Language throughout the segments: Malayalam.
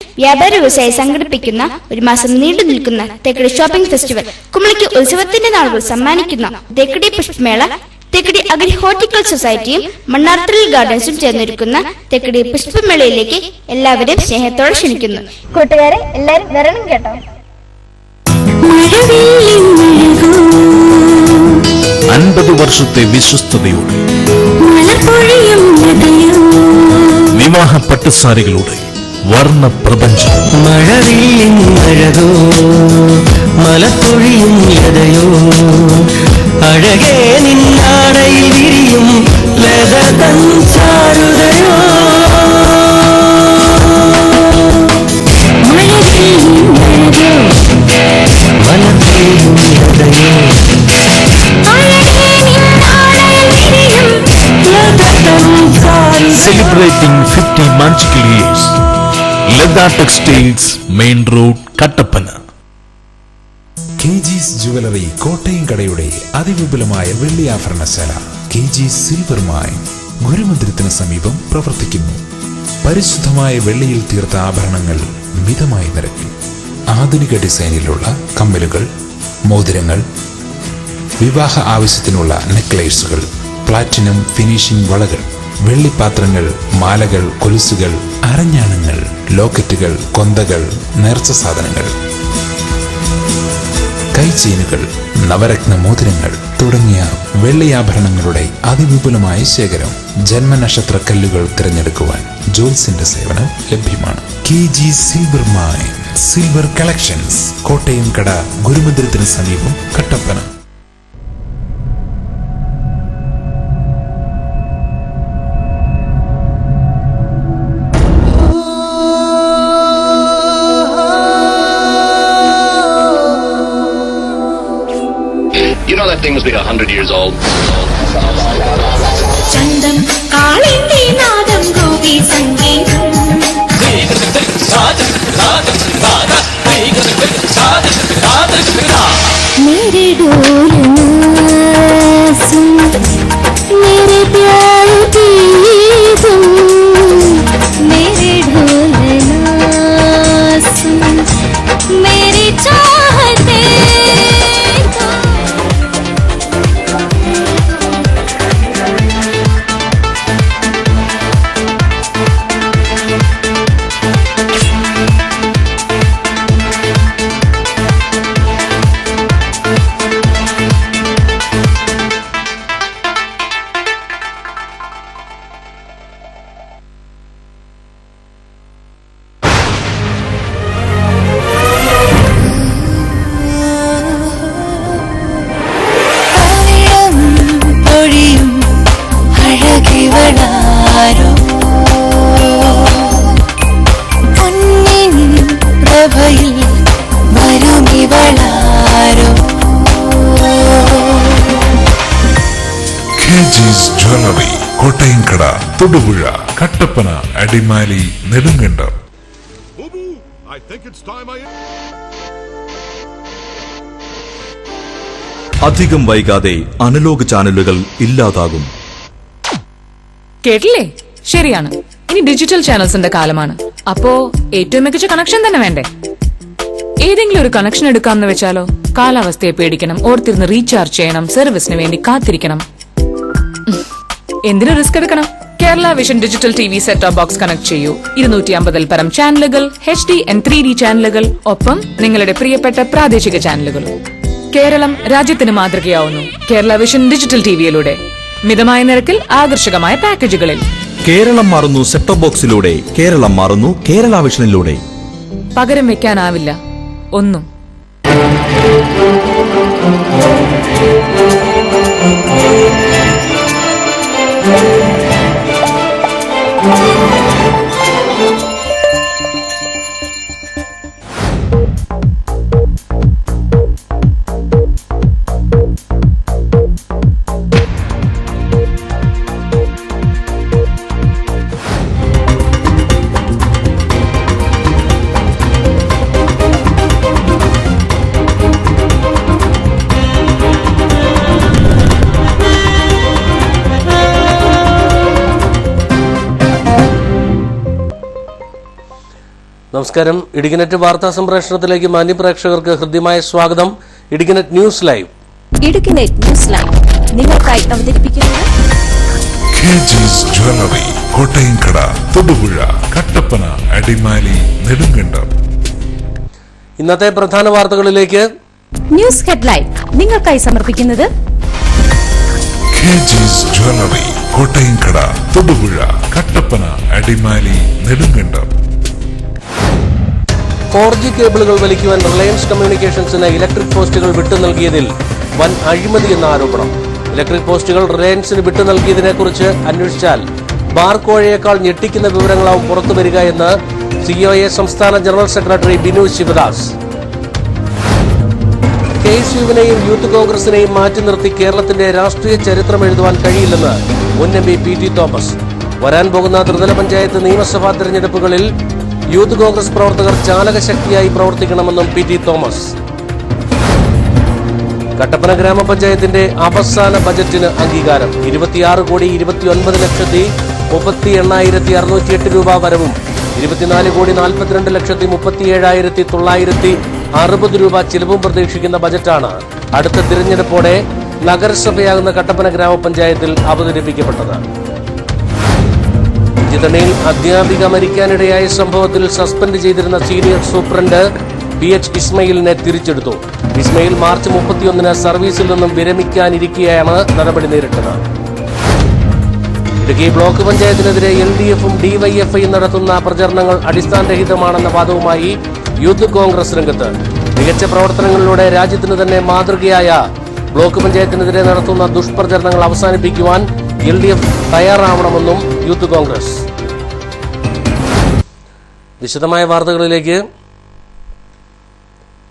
വ്യാപാര വ്യവസായി സംഘടിപ്പിക്കുന്ന ഒരു മാസം നീണ്ടു നിൽക്കുന്ന തേക്കടി ഷോപ്പിംഗ് ഫെസ്റ്റിവൽ, കുമളിക്ക് ഉത്സവത്തിന്റെ നാളുകൾ സമ്മാനിക്കുന്ന തേക്കടി പുഷ്പമേള, തേക്കടി അഗ്രി ഹോർട്ടിക്കൾച്ചർ സൊസൈറ്റിയും മണ്ണാർത്തൽ ഗാർഡൻസും ചേർന്നൊരുക്കുന്ന തേക്കടി പുഷ്പമേളയിലേക്ക് എല്ലാവരും സ്നേഹത്തോടെ ക്ഷണിക്കുന്നു. കൂട്ടുകാരെ, എല്ലാവരും വരണം കേട്ടോ. 50 വർഷത്തെ വിശ്വസ്തയോടെ വിവാഹ പട്ടുസാരികളുടെ വർണ്ണ പ്രപഞ്ചം. മഴവില്ലഴകോ മലപ്പൊഴിയും ലതയോ അഴകേ നിന്നാടയിൽ വിരിയും ലതതൻ ചാരുതയോ. മഴവില്ലഴകോ മലപ്പൊഴിയും ലതയോ Celebrating 50 magical years. Ledha Textiles, Main Road, Kattappana. KG's Jewelry Kottayam കടയുടെ അതിവിപുലമായ വെള്ളി ആഭരണശാല KG's സിൽവർ മൈൻ ഗുരുമന്ദിരത്തിന് സമീപം പ്രവർത്തിക്കുന്നു. പരിശുദ്ധമായ വെള്ളിയിൽ തീർത്ത ആഭരണങ്ങൾ മിതമായ നിരക്കിൽ, ആധുനിക ഡിസൈനിലുള്ള കമ്മലുകൾ, മോതിരങ്ങൾ, വിവാഹ ആവശ്യത്തിനുള്ള നെക്ലേസുകൾ, പ്ലാറ്റിനം ഫിനിഷിംഗ് വളകൾ, വെള്ളിപ്പാത്രങ്ങൾ, മാലകൾ, കൊലുസുകൾ, അരഞ്ഞാണങ്ങൾ, ലോക്കറ്റുകൾ, കൊന്തകൾ, നേർച്ച സാധനങ്ങൾ, കൈചെയിനുകൾ, നവരത്ന മോതിരങ്ങൾ തുടങ്ങിയ വെള്ളിയാഭരണങ്ങളുടെ അതിവിപുലമായ ശേഖരം. ജന്മനക്ഷത്ര കല്ലുകൾ തിരഞ്ഞെടുക്കുവാൻ ജോൽസിന്റെ സേവനം ലഭ്യമാണ്. KG silver mine silver collections, Kottayam കട, ഗുരുമന്ദിരത്തിന് സമീപം, Kattappana. You know that thing must be 100 years old. ചന്തം കാളിന്റെ നാദം ഗോപി സംഗീതം मेरे डोल सुन मेरे प्यार की तुम मेरे ढोल सुन मेरी चाहते KG's Jewelry കോട്ടയം കട, തൊടുപുഴ, കട്ടപ്പന, അടിമാലി, നെടുങ്കണ്ടം. അധികം വൈകാതെ അനലോഗ് ചാനലുകൾ ഇല്ലാതാകും. കേട്ടില്ലേ? ശരിയാണ്. ഇനി ഡിജിറ്റൽ ചാനൽസിന്റെ കാലമാണ്. അപ്പോ ഏറ്റവും മികച്ച കണക്ഷൻ തന്നെ വേണ്ടേ? ഏതെങ്കിലും ഒരു കണക്ഷൻ എടുക്കാമെന്ന് വെച്ചാലോ? കാലാവസ്ഥയെ പേടിക്കണം, ഓർത്തിരുന്ന് റീചാർജ് ചെയ്യണം, സർവീസിന് വേണ്ടി കാത്തിരിക്കണം. എന്തിനു റിസ്ക് എടുക്കണം? Kerala vision digital TV set top box connect ചെയ്യൂ. 250 പരം ചാനലുകൾ, HD and 3D ചാനലുകൾ, ഒപ്പം നിങ്ങളുടെ പ്രിയപ്പെട്ട പ്രാദേശിക ചാനലുകളും. കേരളം രാജ്യത്തിന് മാതൃകയാവുന്നു കേരള വിഷൻ ഡിജിറ്റൽ TVയിലൂടെ. മിതമായ നിരക്കിൽ ആകർഷകമായ പാക്കേജുകളിൽ. കേരളം മാറുന്നു സെറ്റ് ടോപ്പ് ബോക്സിലൂടെ, കേരളം മാറുന്നു കേരള വിഷനിലൂടെ. പകരം വെക്കാനാവില്ല ഒന്നും. നമസ്കാരം. ഇടുക്കിനെറ്റ് വാർത്താ സംപ്രേഷണത്തിലേക്ക് മാന്യപ്രേക്ഷകർക്ക് ഹൃദ്യമായ സ്വാഗതം. Idukkinet news live. Idukkinet news live നിങ്ങൾക്കായി അവതരിപ്പിക്കുന്നത് ജ്വല്ലറി, കോട്ടയംകട, തൊടുപുഴ, കട്ടപ്പന, അടിമാലി, നെടുങ്കണ്ടം. ഇന്നത്തെ പ്രധാന വാർത്തകളിലേക്ക്. ന്യൂസ് ഹെഡ്ലൈൻ നിങ്ങൾക്കായി സമർപ്പിക്കുന്നത് ജ്വല്ലറി, കോട്ടയംകട, തൊടുപുഴ, കട്ടപ്പന, അടിമാലി, നെടുങ്കണ്ടം. 4G കേബിളുകൾ വലിക്കുവാൻ റിലയൻസ് കമ്മ്യൂണിക്കേഷൻസിന് ഇലക്ട്രിക് പോസ്റ്റുകൾ വിട്ടു നൽകിയതിൽ വൻ അഴിമതി എന്ന ആരോപണം. ഇലക്ട്രിക് പോസ്റ്റുകൾ റിലയൻസിന് വിട്ടു നൽകിയതിനെക്കുറിച്ച് അന്വേഷിച്ചാൽ ബാർക്കോഴയേക്കാൾ ഞെട്ടിക്കുന്ന വിവരങ്ങളാവും പുറത്തുവരിക എന്ന് COA സംസ്ഥാന ജനറൽ സെക്രട്ടറി ബിനു ശിവദാസ്. KSUവിനെയും യൂത്ത് കോൺഗ്രസിനെയും മാറ്റി നിർത്തി കേരളത്തിന്റെ രാഷ്ട്രീയ ചരിത്രം എഴുതുവാൻ കഴിയില്ലെന്ന് മുൻ MP PT തോമസ്. വരാൻ പോകുന്ന ത്രിതല പഞ്ചായത്ത് നിയമസഭാ തെരഞ്ഞെടുപ്പുകളിൽ യൂത്ത് കോൺഗ്രസ് പ്രവർത്തകർ ചാലകശക്തിയായി പ്രവർത്തിക്കണമെന്നും PT തോമസ്. കട്ടപ്പന ഗ്രാമപഞ്ചായത്തിന്റെ അവസാന ബജറ്റിന് അംഗീകാരം. 26,29,38,608 രൂപ വരവും 24,42,37,960 രൂപ ചിലവും പ്രതീക്ഷിക്കുന്ന ബജറ്റാണ് അടുത്ത തിരഞ്ഞെടുപ്പോടെ നഗരസഭയാകുന്ന കട്ടപ്പന ഗ്രാമപഞ്ചായത്തിൽ അവതരിപ്പിക്കപ്പെട്ടത്. ജിതണയിൽ അധ്യാപിക മരിക്കാനിടയായ സംഭവത്തിൽ സസ്പെൻഡ് ചെയ്തിരുന്ന സീനിയർ സൂപ്രണ്ട് PH ഇസ്മയിലിനെ തിരിച്ചെടുത്തു. ഇസ്മയിൽ മാർച്ച് 31-ന് സർവീസിൽ നിന്നും വിരമിക്കാനിരിക്കെയാണ് നടപടി നേരിട്ടത്. ഇടുക്കി ബ്ലോക്ക് പഞ്ചായത്തിനെതിരെ LDFും DYFIയും നടത്തുന്ന പ്രചരണങ്ങൾ അടിസ്ഥാനരഹിതമാണെന്ന വാദവുമായി യൂത്ത് കോൺഗ്രസ് രംഗത്ത്. മികച്ച പ്രവർത്തനങ്ങളിലൂടെ രാജ്യത്തിന് തന്നെ മാതൃകയായ ബ്ലോക്ക് പഞ്ചായത്തിനെതിരെ നടത്തുന്ന ദുഷ്പ്രചരണങ്ങൾ അവസാനിപ്പിക്കുവാൻ LDF തയ്യാറാവണമെന്നും യൂത്ത് കോൺഗ്രസ്. വിശദമായ വാർത്തകളിലേക്ക്.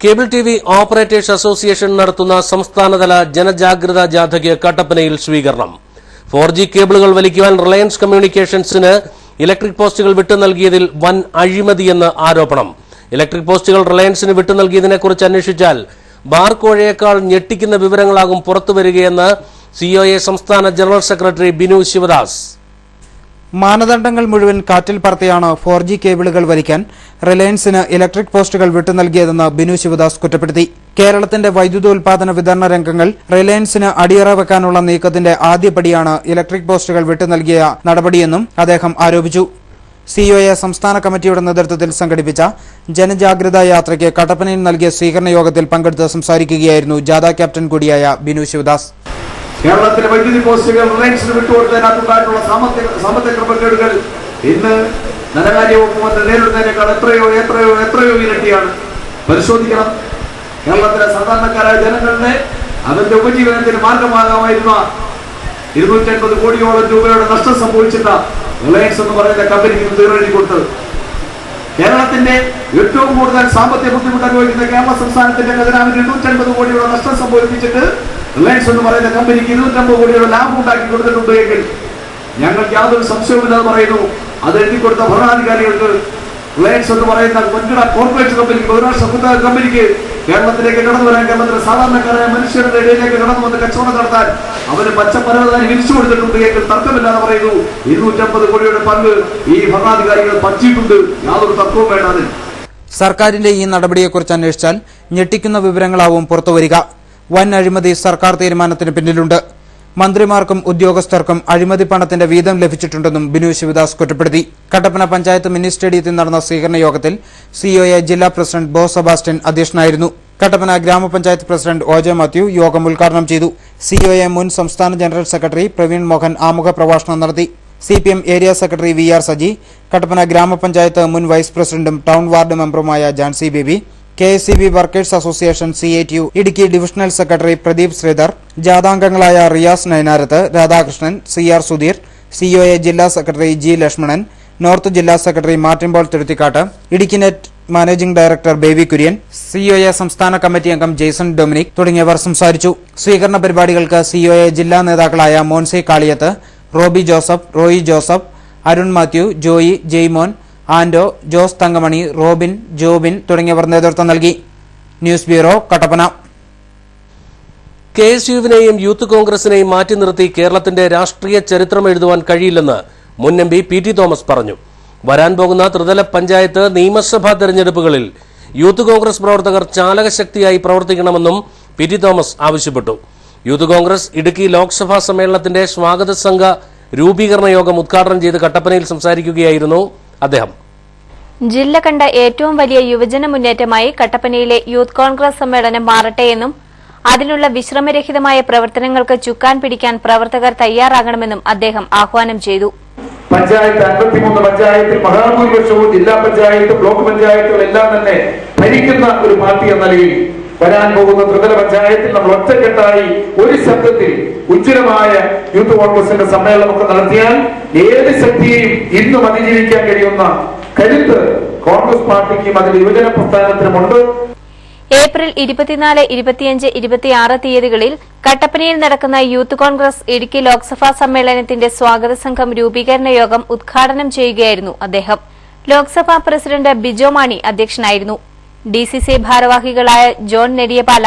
കേബിൾ TV ഓപ്പറേറ്റേഴ്സ് അസോസിയേഷൻ നടത്തുന്ന സംസ്ഥാനതല ജനജാഗ്രതാ ജാഥയ്ക്ക് കട്ടപ്പനയിൽ സ്വീകരണം. 4G കേബിളുകൾ വലിക്കുവാൻ റിലയൻസ് കമ്മ്യൂണിക്കേഷൻസിന് ഇലക്ട്രിക് പോസ്റ്റുകൾ വിട്ടു നൽകിയതിൽ വൻ അഴിമതിയെന്ന് ആരോപണം. ഇലക്ട്രിക് പോസ്റ്റുകൾ റിലയൻസിന് വിട്ടു നൽകിയതിനെക്കുറിച്ച് അന്വേഷിച്ചാൽ ബാർക്കോഴയേക്കാൾ ഞെട്ടിക്കുന്ന വിവരങ്ങളാകും പുറത്തുവരികയെന്ന് COA സംസ്ഥാന ജനറൽ സെക്രട്ടറി ബിനു ശിവദാസ്. മാനദണ്ഡങ്ങൾ മുഴുവൻ കാറ്റിൽ പറത്തിയാണ് 4G കേബിളുകൾ വലിക്കാൻ റിലയൻസിന് ഇലക്ട്രിക് പോസ്റ്റുകൾ വിട്ടു നൽകിയതെന്ന് ബിനു ശിവദാസ് കുറ്റപ്പെടുത്തി. കേരളത്തിന്റെ വൈദ്യുതോൽപാദന വിതരണ രംഗങ്ങൾ റിലയൻസിന് അടിയറ വെക്കാനുള്ള നീക്കത്തിന്റെ ആദ്യപടിയാണ് ഇലക്ട്രിക് പോസ്റ്റുകൾ വിട്ടു നൽകിയ നടപടിയെന്നും അദ്ദേഹം ആരോപിച്ചു. COA സംസ്ഥാന കമ്മിറ്റിയുടെ നേതൃത്വത്തിൽ സംഘടിപ്പിച്ച ജനജാഗ്രതാ യാത്രയ്ക്ക് കട്ടപ്പനയിൽ നൽകിയ സ്വീകരണ യോഗത്തിൽ പങ്കെടുത്ത് സംസാരിക്കുകയായിരുന്നു ജാഥ ക്യാപ്റ്റൻ കൂടിയായ ബിനു ശിവദാസ്. കേരളത്തിലെ വൈദ്യുതി പോസ്റ്റുകൾ റിലയൻസിന് വിട്ടുകൊടുത്തതിനകത്തുണ്ടായിട്ടുള്ള സാമ്പത്തിക ക്രമക്കേടുകൾ ഇന്ന് ധനകാര്യ വകുപ്പ് മന്ത്രി നേരിടുന്നതിനേക്കാൾ എത്രയോ ഇരട്ടിയാണ്. പരിശോധിക്കണം. കേരളത്തിലെ സാധാരണക്കാരായ ജനങ്ങളുടെ അവരുടെ ഉപജീവനത്തിന് മാർഗമാകാമായിരുന്ന 250 കോടിയോളം രൂപയുടെ നഷ്ടം സംഭവിച്ചിട്ട റിലയൻസ് എന്ന് പറയുന്ന കമ്പനിക്ക് തീരെഴുതി കൊടുത്തത്. കേരളത്തിന്റെ ഏറ്റവും കൂടുതൽ സാമ്പത്തിക ബുദ്ധിമുട്ട് അനുഭവിക്കുന്ന കേരള സംസ്ഥാനത്തിന്റെ ഖജനാവിന് 250 കോടിയോളം നഷ്ടം സംഭവിപ്പിച്ചിട്ട് റിലയൻസ് എന്ന് പറയുന്ന കമ്പനിക്ക് 250 കോടിയുടെ ലാഭം ഉണ്ടാക്കി കൊടുത്തിട്ടുണ്ട് എങ്കിൽ ഞങ്ങൾക്ക് യാതൊരു സംശയവുമില്ലാതെ പറയുന്നു, അത് എഴുതി കൊടുത്ത ഭരണാധികാരികൾക്ക് റിലയൻസ് എന്ന് പറയുന്ന വൻകിട കോർപ്പറേറ്റ് കമ്പനിക്ക്, ബഹുരാഷ്ട്ര കുത്തക കമ്പനിക്ക് കേരളത്തിലേക്ക് കടന്നു വരാൻ, കേരളത്തിലെ സാധാരണക്കാരായ മനുഷ്യരുടെ ഇടയിലേക്ക് കടന്നു വന്ന് കച്ചവടം നടത്താൻ അവര് പച്ചപ്പരവതാനി വിരിച്ചു കൊടുത്തിട്ടുണ്ട് എങ്കിൽ തർക്കമില്ലാതെ പറയുന്നു 250 കോടിയുടെ പങ്ക് ഈ ഭരണാധികാരികൾ പറ്റിയിട്ടുണ്ട്. യാതൊരു തർക്കവും വേണ്ടത്. സർക്കാരിന്റെ ഈ നടപടിയെക്കുറിച്ച് അന്വേഷിച്ചാൽ ഞെട്ടിക്കുന്ന വിവരങ്ങളാവും പുറത്തുവരിക. വൻ അഴിമതി സർക്കാർ തീരുമാനത്തിന് പിന്നിലുണ്ട്. മന്ത്രിമാർക്കും ഉദ്യോഗസ്ഥർക്കും അഴിമതി പണത്തിന്റെ വീതം ലഭിച്ചിട്ടുണ്ടെന്നും ബിനു ശിവദാസ് കുറ്റപ്പെടുത്തി. കട്ടപ്പന പഞ്ചായത്ത് മിനി സ്റ്റേഡിയത്തിൽ നടന്ന സ്വീകരണ യോഗത്തിൽ COA ജില്ലാ പ്രസിഡന്റ് ബോ സെബാസ്റ്റ്യൻ അധ്യക്ഷനായിരുന്നു. കട്ടപ്പന ഗ്രാമപഞ്ചായത്ത് പ്രസിഡന്റ് OJ മാത്യു യോഗം ഉദ്ഘാടനം ചെയ്തു. COA മുൻ സംസ്ഥാന ജനറൽ സെക്രട്ടറി പ്രവീൺ മോഹൻ ആമുഖ പ്രഭാഷണം നടത്തി. CPM area secretary VR Saji, Kattappana ഗ്രാമപഞ്ചായത്ത് മുൻ വൈസ് പ്രസിഡന്റും ടൗൺ വാർഡ് മെമ്പറുമായ Jancy Baby, KSCB workers association CATU Idukki divisional secretary Pradeep Sreedhar, ജാഥാംഗങ്ങളായ റിയാസ് നൈനാരത്ത്, രാധാകൃഷ്ണൻ, CR സുധീർ, COA ജില്ലാ സെക്രട്ടറി G ലക്ഷ്മണൻ, നോർത്ത് ജില്ലാ secretary Martin Paul Thiruthikkattu, Idukki net managing director Baby Kurian, COA സംസ്ഥാന കമ്മിറ്റി അംഗം ജെയ്സൺ ഡൊമിനിക് തുടങ്ങിയവർ സംസാരിച്ചു. സ്വീകരണ പരിപാടികൾക്ക് COA ജില്ലാ നേതാക്കളായ Moncy Kaliyath, Roby Joseph, Roy Joseph, Arun Mathew, Joy, Jaimon, Ando, Jose Thankamani, Robin, Jobin തുടങ്ങിയവർ നേതൃത്വം നൽകി. News bureau, Kattappana. KSUവിനെയും യൂത്ത് കോൺഗ്രസിനെയും മാറ്റി നിർത്തി കേരളത്തിന്റെ രാഷ്ട്രീയ ചരിത്രം എഴുതുവാൻ കഴിയില്ലെന്ന് മുൻ MP PT തോമസ് പറഞ്ഞു. വരാൻ പോകുന്ന ത്രിതല പഞ്ചായത്ത് നിയമസഭാ തെരഞ്ഞെടുപ്പുകളിൽ യൂത്ത് കോൺഗ്രസ് പ്രവർത്തകർ ചാലകശക്തിയായി പ്രവർത്തിക്കണമെന്നും പി.ടി. തോമസ് ആവശ്യപ്പെട്ടു. യൂത്ത് കോൺഗ്രസ് ഇടുക്കി ലോക്സഭാ സമ്മേളനത്തിന്റെ സ്വാഗത സംഘ രൂപീകരണ യോഗം ഉദ്ഘാടനം ചെയ്ത് കട്ടപ്പനയിൽ സംസാരിക്കുകയായിരുന്നു അദ്ദേഹം. ജില്ല കണ്ട ഏറ്റവും വലിയ യുവജന മുന്നേറ്റമായി കട്ടപ്പനയിലെ യൂത്ത് കോൺഗ്രസ് സമ്മേളനം മാറട്ടെയെന്നും അതിനുള്ള വിശ്രമരഹിതമായ പ്രവർത്തനങ്ങൾക്ക് ചുക്കാൻ പിടിക്കാൻ പ്രവർത്തകർ തയ്യാറാകണമെന്നും അദ്ദേഹം ആഹ്വാനം ചെയ്തു. പഞ്ചായത്ത് 53 പഞ്ചായത്തിൽ മഹാഭൂരിപക്ഷവും ജില്ലാ പഞ്ചായത്ത് ബ്ലോക്ക് പഞ്ചായത്തുകളെല്ലാം തന്നെ ഭരിക്കുന്ന ഒരു പാർട്ടി എന്ന നിലയിൽ വരാൻ പോകുന്ന ത്രിതല പഞ്ചായത്തിൽ നമ്മൾ ഒറ്റക്കെട്ടായി ഒരു ശബ്ദത്തിൽ ഉജ്ജ്വലമായ യൂത്ത് കോൺഗ്രസിന്റെ സമ്മേളനമൊക്കെ നടത്തിയാൽ ഏത് ശക്തിയെയും ഇന്നും അതിജീവിക്കാൻ കഴിയുന്ന കരുത്ത് കോൺഗ്രസ് പാർട്ടിക്കും അതിന്റെ യുവജന പ്രസ്ഥാനത്തിനുമുണ്ട്. ഏപ്രിൽ 24, 25, 26 തീയതികളിൽ കട്ടപ്പനയിൽ നടക്കുന്ന യൂത്ത് കോൺഗ്രസ് ഇടുക്കി ലോക്സഭാ സമ്മേളനത്തിന്റെ സ്വാഗത സംഘം രൂപീകരണ യോഗം ഉദ്ഘാടനം ചെയ്യുകയായിരുന്നു അദ്ദേഹം. ലോക്സഭാ പ്രസിഡന്റ് ബിജോ മാണി അധ്യക്ഷനായിരുന്നു. ഡിസിസി ഭാരവാഹികളായ John Nediyapala,